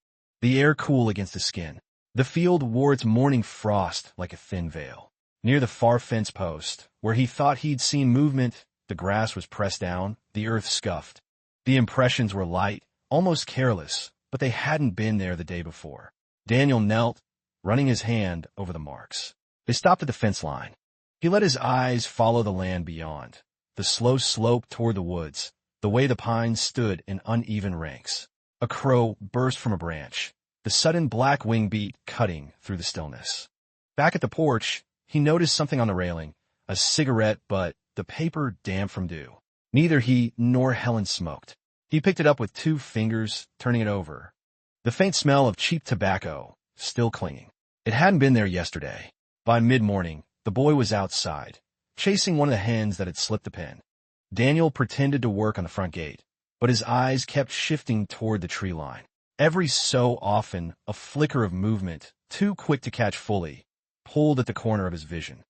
the air cool against his skin. The field wore its morning frost like a thin veil. Near the far fence post, where he thought he'd seen movement, the grass was pressed down, the earth scuffed. The impressions were light, almost careless, but they hadn't been there the day before. Daniel knelt, running his hand over the marks. They stopped at the fence line. He let his eyes follow the land beyond, the slow slope toward the woods, the way the pines stood in uneven ranks. A crow burst from a branch, the sudden black wing beat cutting through the stillness. Back at the porch, he noticed something on the railing, a cigarette, but the paper damp from dew. Neither he nor Helen smoked. He picked it up with 2 fingers, turning it over. The faint smell of cheap tobacco still clinging. It hadn't been there yesterday. By mid-morning, the boy was outside, chasing one of the hens that had slipped the pen. Daniel pretended to work on the front gate, but his eyes kept shifting toward the tree line. Every so often, a flicker of movement, too quick to catch fully, pulled at the corner of his vision.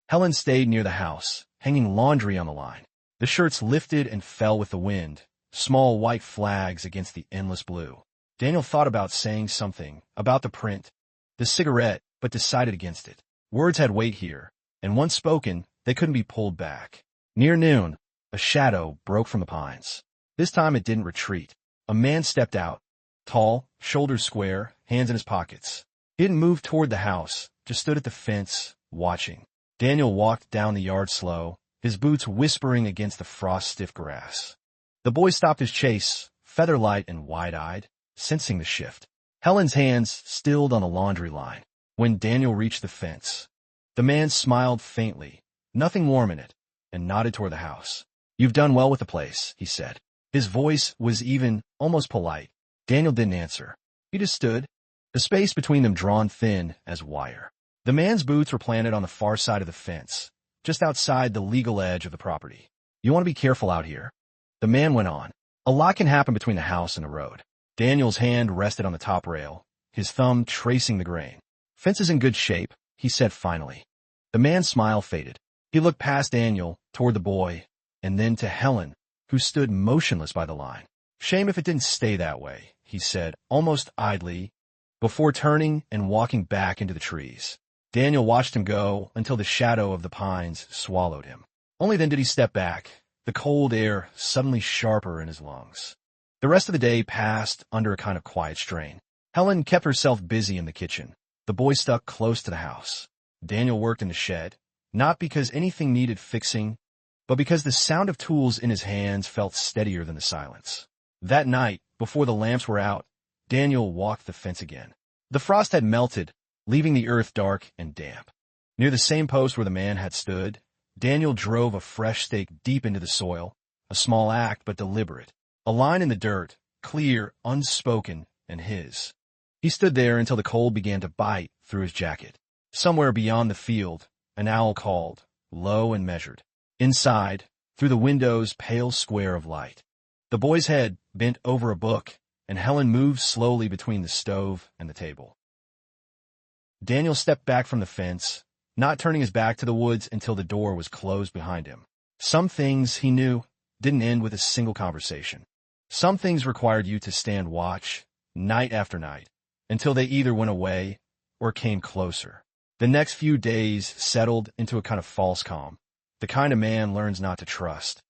Helen stayed near the house, hanging laundry on the line. The shirts lifted and fell with the wind, small white flags against the endless blue. Daniel thought about saying something, about the print, the cigarette, but decided against it. Words had weight here, and once spoken, they couldn't be pulled back. Near noon, a shadow broke from the pines. This time it didn't retreat. A man stepped out, tall, shoulders square, hands in his pockets. He didn't move toward the house, just stood at the fence, watching. Daniel walked down the yard slow, his boots whispering against the frost-stiff grass. The boy stopped his chase, feather-light and wide-eyed, sensing the shift. Helen's hands stilled on the laundry line. When Daniel reached the fence, the man smiled faintly, nothing warm in it, and nodded toward the house. "You've done well with the place," he said. His voice was even, almost polite. Daniel didn't answer. He just stood, the space between them drawn thin as wire. The man's boots were planted on the far side of the fence, just outside the legal edge of the property. "You want to be careful out here," the man went on. "A lot can happen between the house and the road." Daniel's hand rested on the top rail, his thumb tracing the grain. "Fence is in good shape," he said finally. The man's smile faded. He looked past Daniel, toward the boy, and then to Helen, who stood motionless by the line. "Shame if it didn't stay that way," he said, almost idly, before turning and walking back into the trees. Daniel watched him go until the shadow of the pines swallowed him. Only then did he step back, the cold air suddenly sharper in his lungs. The rest of the day passed under a kind of quiet strain. Helen kept herself busy in the kitchen. The boy stuck close to the house. Daniel worked in the shed, not because anything needed fixing, but because the sound of tools in his hands felt steadier than the silence. That night, before the lamps were out, Daniel walked the fence again. The frost had melted, leaving the earth dark and damp. Near the same post where the man had stood, Daniel drove a fresh stake deep into the soil, a small act but deliberate. A line in the dirt, clear, unspoken, and his. He stood there until the cold began to bite through his jacket. Somewhere beyond the field, an owl called, low and measured. Inside, through the window's pale square of light, the boy's head bent over a book, and Helen moved slowly between the stove and the table. Daniel stepped back from the fence, not turning his back to the woods until the door was closed behind him. Some things, he knew, didn't end with a single conversation. Some things required you to stand watch, night after night, until they either went away or came closer. The next few days settled into a kind of false calm, the kind a man learns not to trust.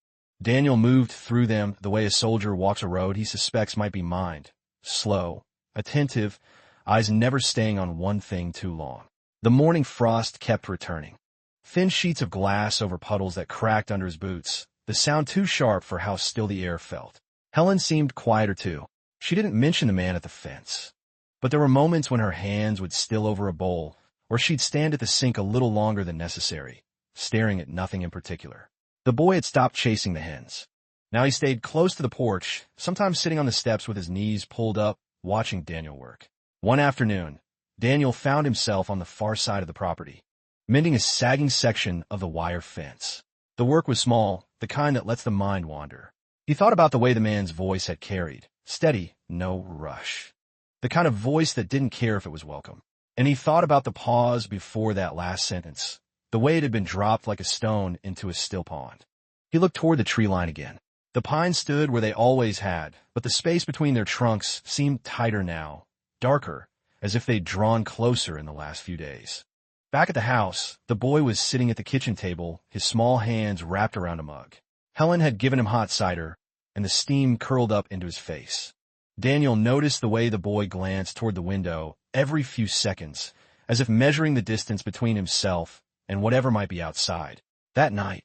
Daniel moved through them the way a soldier walks a road he suspects might be mined, slow, attentive, eyes never staying on one thing too long. The morning frost kept returning. Thin sheets of glass over puddles that cracked under his boots, the sound too sharp for how still the air felt. Helen seemed quieter too. She didn't mention the man at the fence. But there were moments when her hands would still over a bowl, or she'd stand at the sink a little longer than necessary, staring at nothing in particular. The boy had stopped chasing the hens. Now he stayed close to the porch, sometimes sitting on the steps with his knees pulled up, watching Daniel work. One afternoon, Daniel found himself on the far side of the property, mending a sagging section of the wire fence. The work was small, the kind that lets the mind wander. He thought about the way the man's voice had carried, steady, no rush. The kind of voice that didn't care if it was welcome. And he thought about the pause before that last sentence, the way it had been dropped like a stone into a still pond. He looked toward the tree line again. The pines stood where they always had, but the space between their trunks seemed tighter now, darker, as if they'd drawn closer in the last few days. Back at the house, the boy was sitting at the kitchen table, his small hands wrapped around a mug. Helen had given him hot cider, and the steam curled up into his face. Daniel noticed the way the boy glanced toward the window every few seconds, as if measuring the distance between himself and whatever might be outside. That night,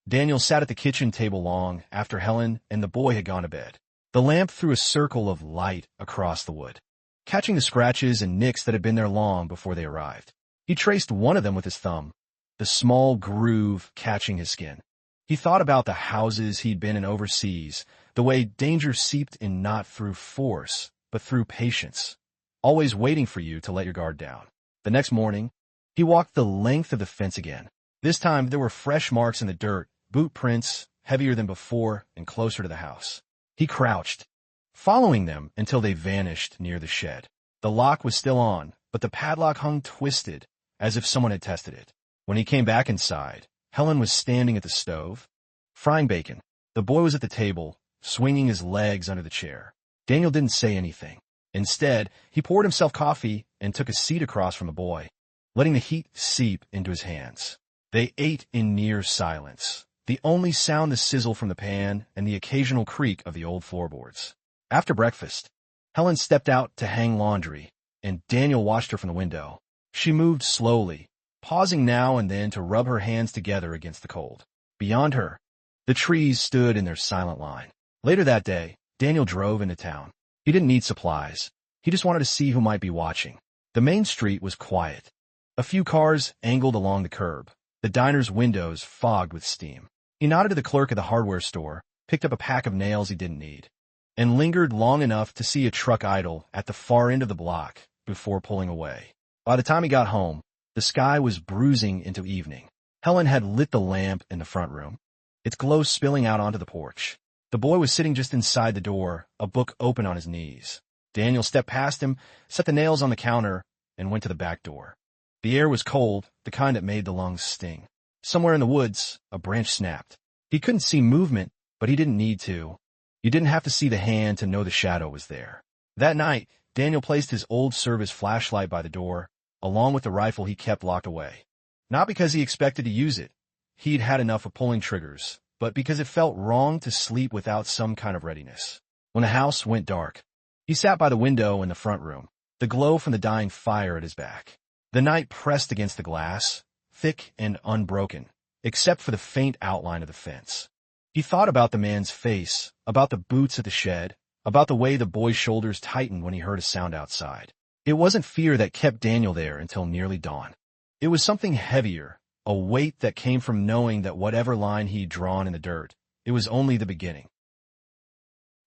Daniel sat at the kitchen table long after Helen and the boy had gone to bed. The lamp threw a circle of light across the wood, catching the scratches and nicks that had been there long before they arrived. He traced one of them with his thumb, the small groove catching his skin. He thought about the houses he'd been in overseas, the way danger seeped in not through force, but through patience, always waiting for you to let your guard down. The next morning, he walked the length of the fence again. This time, there were fresh marks in the dirt, boot prints, heavier than before and closer to the house. He crouched, following them until they vanished near the shed. The lock was still on, but the padlock hung twisted, as if someone had tested it. When he came back inside, Helen was standing at the stove, frying bacon. The boy was at the table, swinging his legs under the chair. Daniel didn't say anything. Instead, he poured himself coffee and took a seat across from the boy, letting the heat seep into his hands. They ate in near silence, the only sound the sizzle from the pan and the occasional creak of the old floorboards. After breakfast, Helen stepped out to hang laundry, and Daniel watched her from the window. She moved slowly, pausing now and then to rub her hands together against the cold. Beyond her, the trees stood in their silent line. Later that day, Daniel drove into town. He didn't need supplies. He just wanted to see who might be watching. The main street was quiet. A few cars angled along the curb, the diner's windows fogged with steam. He nodded to the clerk at the hardware store, picked up a pack of nails he didn't need, and lingered long enough to see a truck idle at the far end of the block before pulling away. By the time he got home, the sky was bruising into evening. Helen had lit the lamp in the front room, its glow spilling out onto the porch. The boy was sitting just inside the door, a book open on his knees. Daniel stepped past him, set the nails on the counter, and went to the back door. The air was cold, the kind that made the lungs sting. Somewhere in the woods, a branch snapped. He couldn't see movement, but he didn't need to. You didn't have to see the hand to know the shadow was there. That night, Daniel placed his old service flashlight by the door, along with the rifle he kept locked away. Not because he expected to use it. He'd had enough of pulling triggers, but because it felt wrong to sleep without some kind of readiness. When the house went dark, he sat by the window in the front room, the glow from the dying fire at his back. The night pressed against the glass, thick and unbroken, except for the faint outline of the fence. He thought about the man's face, about the boots at the shed, about the way the boy's shoulders tightened when he heard a sound outside. It wasn't fear that kept Daniel there until nearly dawn. It was something heavier, a weight that came from knowing that whatever line he'd drawn in the dirt, it was only the beginning.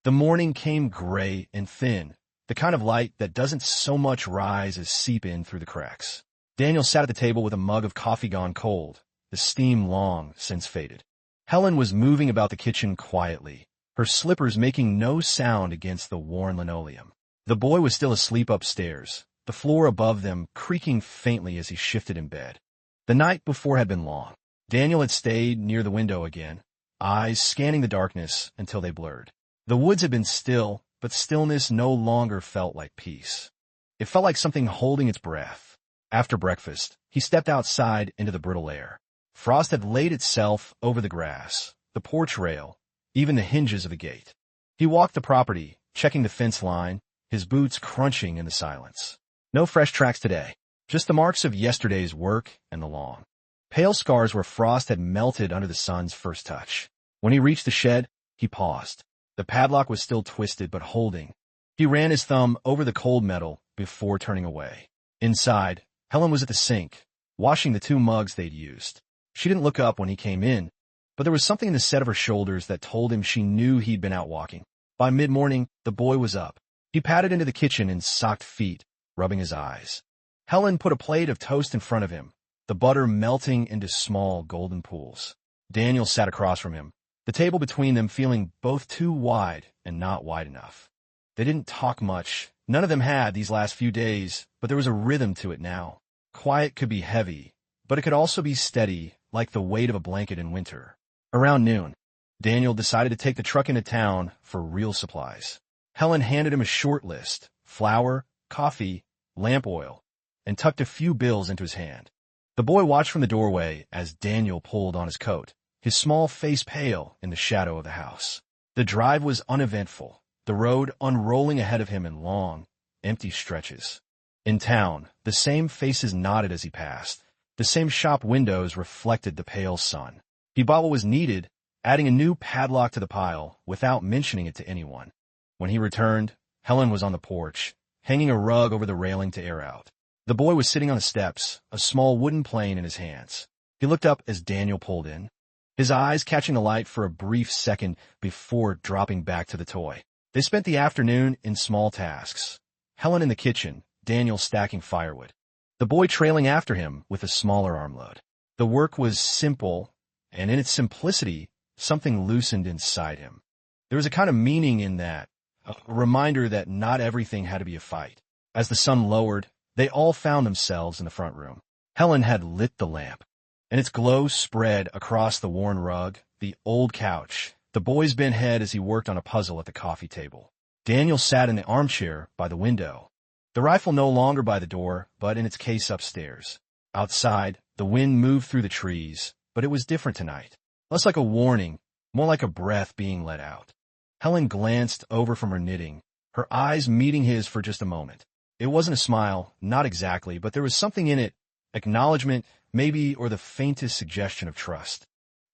The morning came gray and thin, the kind of light that doesn't so much rise as seep in through the cracks. Daniel sat at the table with a mug of coffee gone cold, the steam long since faded. Helen was moving about the kitchen quietly, her slippers making no sound against the worn linoleum. The boy was still asleep upstairs, the floor above them creaking faintly as he shifted in bed. The night before had been long. Daniel had stayed near the window again, eyes scanning the darkness until they blurred. The woods had been still, but stillness no longer felt like peace. It felt like something holding its breath. After breakfast, he stepped outside into the brittle air. Frost had laid itself over the grass, the porch rail, even the hinges of the gate. He walked the property, checking the fence line, his boots crunching in the silence. No fresh tracks today, just the marks of yesterday's work and the lawn. Pale scars where frost had melted under the sun's first touch. When he reached the shed, he paused. The padlock was still twisted but holding. He ran his thumb over the cold metal before turning away. Inside, Helen was at the sink, washing the 2 mugs they'd used. She didn't look up when he came in, but there was something in the set of her shoulders that told him she knew he'd been out walking. By mid-morning, the boy was up. He padded into the kitchen in socked feet, rubbing his eyes. Helen put a plate of toast in front of him, the butter melting into small golden pools. Daniel sat across from him, the table between them feeling both too wide and not wide enough. They didn't talk much. None of them had these last few days, but there was a rhythm to it now. Quiet could be heavy, but it could also be steady, like the weight of a blanket in winter. Around noon, Daniel decided to take the truck into town for real supplies. Helen handed him a short list: flour, coffee, lamp oil, and tucked a few bills into his hand. The boy watched from the doorway as Daniel pulled on his coat, his small face pale in the shadow of the house. The drive was uneventful, the road unrolling ahead of him in long, empty stretches. In town, the same faces nodded as he passed. The same shop windows reflected the pale sun. He bought what was needed, adding a new padlock to the pile without mentioning it to anyone. When he returned, Helen was on the porch, hanging a rug over the railing to air out. The boy was sitting on the steps, a small wooden plane in his hands. He looked up as Daniel pulled in, his eyes catching the light for a brief second before dropping back to the toy. They spent the afternoon in small tasks. Helen in the kitchen, Daniel stacking firewood, the boy trailing after him with a smaller armload. The work was simple, and in its simplicity, something loosened inside him. There was a kind of meaning in that, a reminder that not everything had to be a fight. As the sun lowered, they all found themselves in the front room. Helen had lit the lamp, and its glow spread across the worn rug, the old couch. The boy's bent head as he worked on a puzzle at the coffee table. Daniel sat in the armchair by the window, the rifle no longer by the door, but in its case upstairs. Outside, the wind moved through the trees, but it was different tonight. Less like a warning, more like a breath being let out. Helen glanced over from her knitting, her eyes meeting his for just a moment. It wasn't a smile, not exactly, but there was something in it, acknowledgement, maybe, or the faintest suggestion of trust.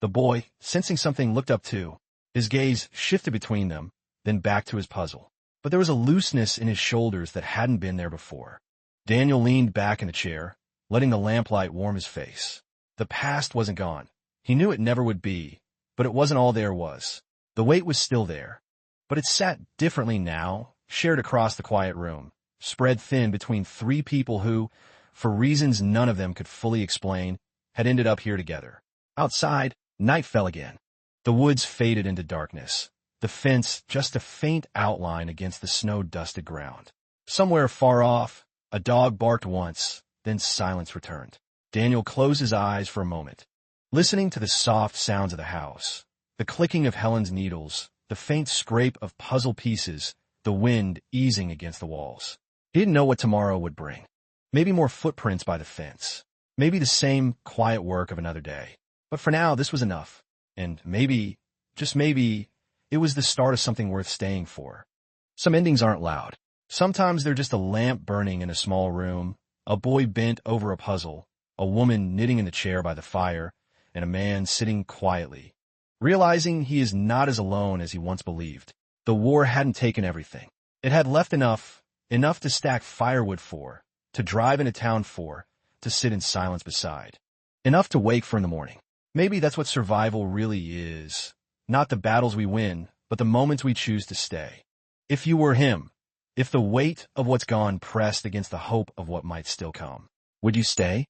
The boy, sensing something, looked up too. His gaze shifted between them, then back to his puzzle. But there was a looseness in his shoulders that hadn't been there before. Daniel leaned back in the chair, letting the lamplight warm his face. The past wasn't gone. He knew it never would be, but it wasn't all there was. The weight was still there, but it sat differently now, shared across the quiet room, spread thin between 3 people who, for reasons none of them could fully explain, had ended up here together. Outside, night fell again. The woods faded into darkness, the fence just a faint outline against the snow-dusted ground. Somewhere far off, a dog barked once, then silence returned. Daniel closed his eyes for a moment, listening to the soft sounds of the house, the clicking of Helen's needles, the faint scrape of puzzle pieces, the wind easing against the walls. He didn't know what tomorrow would bring. Maybe more footprints by the fence. Maybe the same quiet work of another day. But for now, this was enough. And maybe, just maybe, it was the start of something worth staying for. Some endings aren't loud. Sometimes they're just a lamp burning in a small room, a boy bent over a puzzle, a woman knitting in the chair by the fire, and a man sitting quietly, realizing he is not as alone as he once believed. The war hadn't taken everything. It had left enough to stack firewood for, to drive into town for, to sit in silence beside. Enough to wake for in the morning. Maybe that's what survival really is. Not the battles we win, but the moments we choose to stay. If you were him, if the weight of what's gone pressed against the hope of what might still come, would you stay?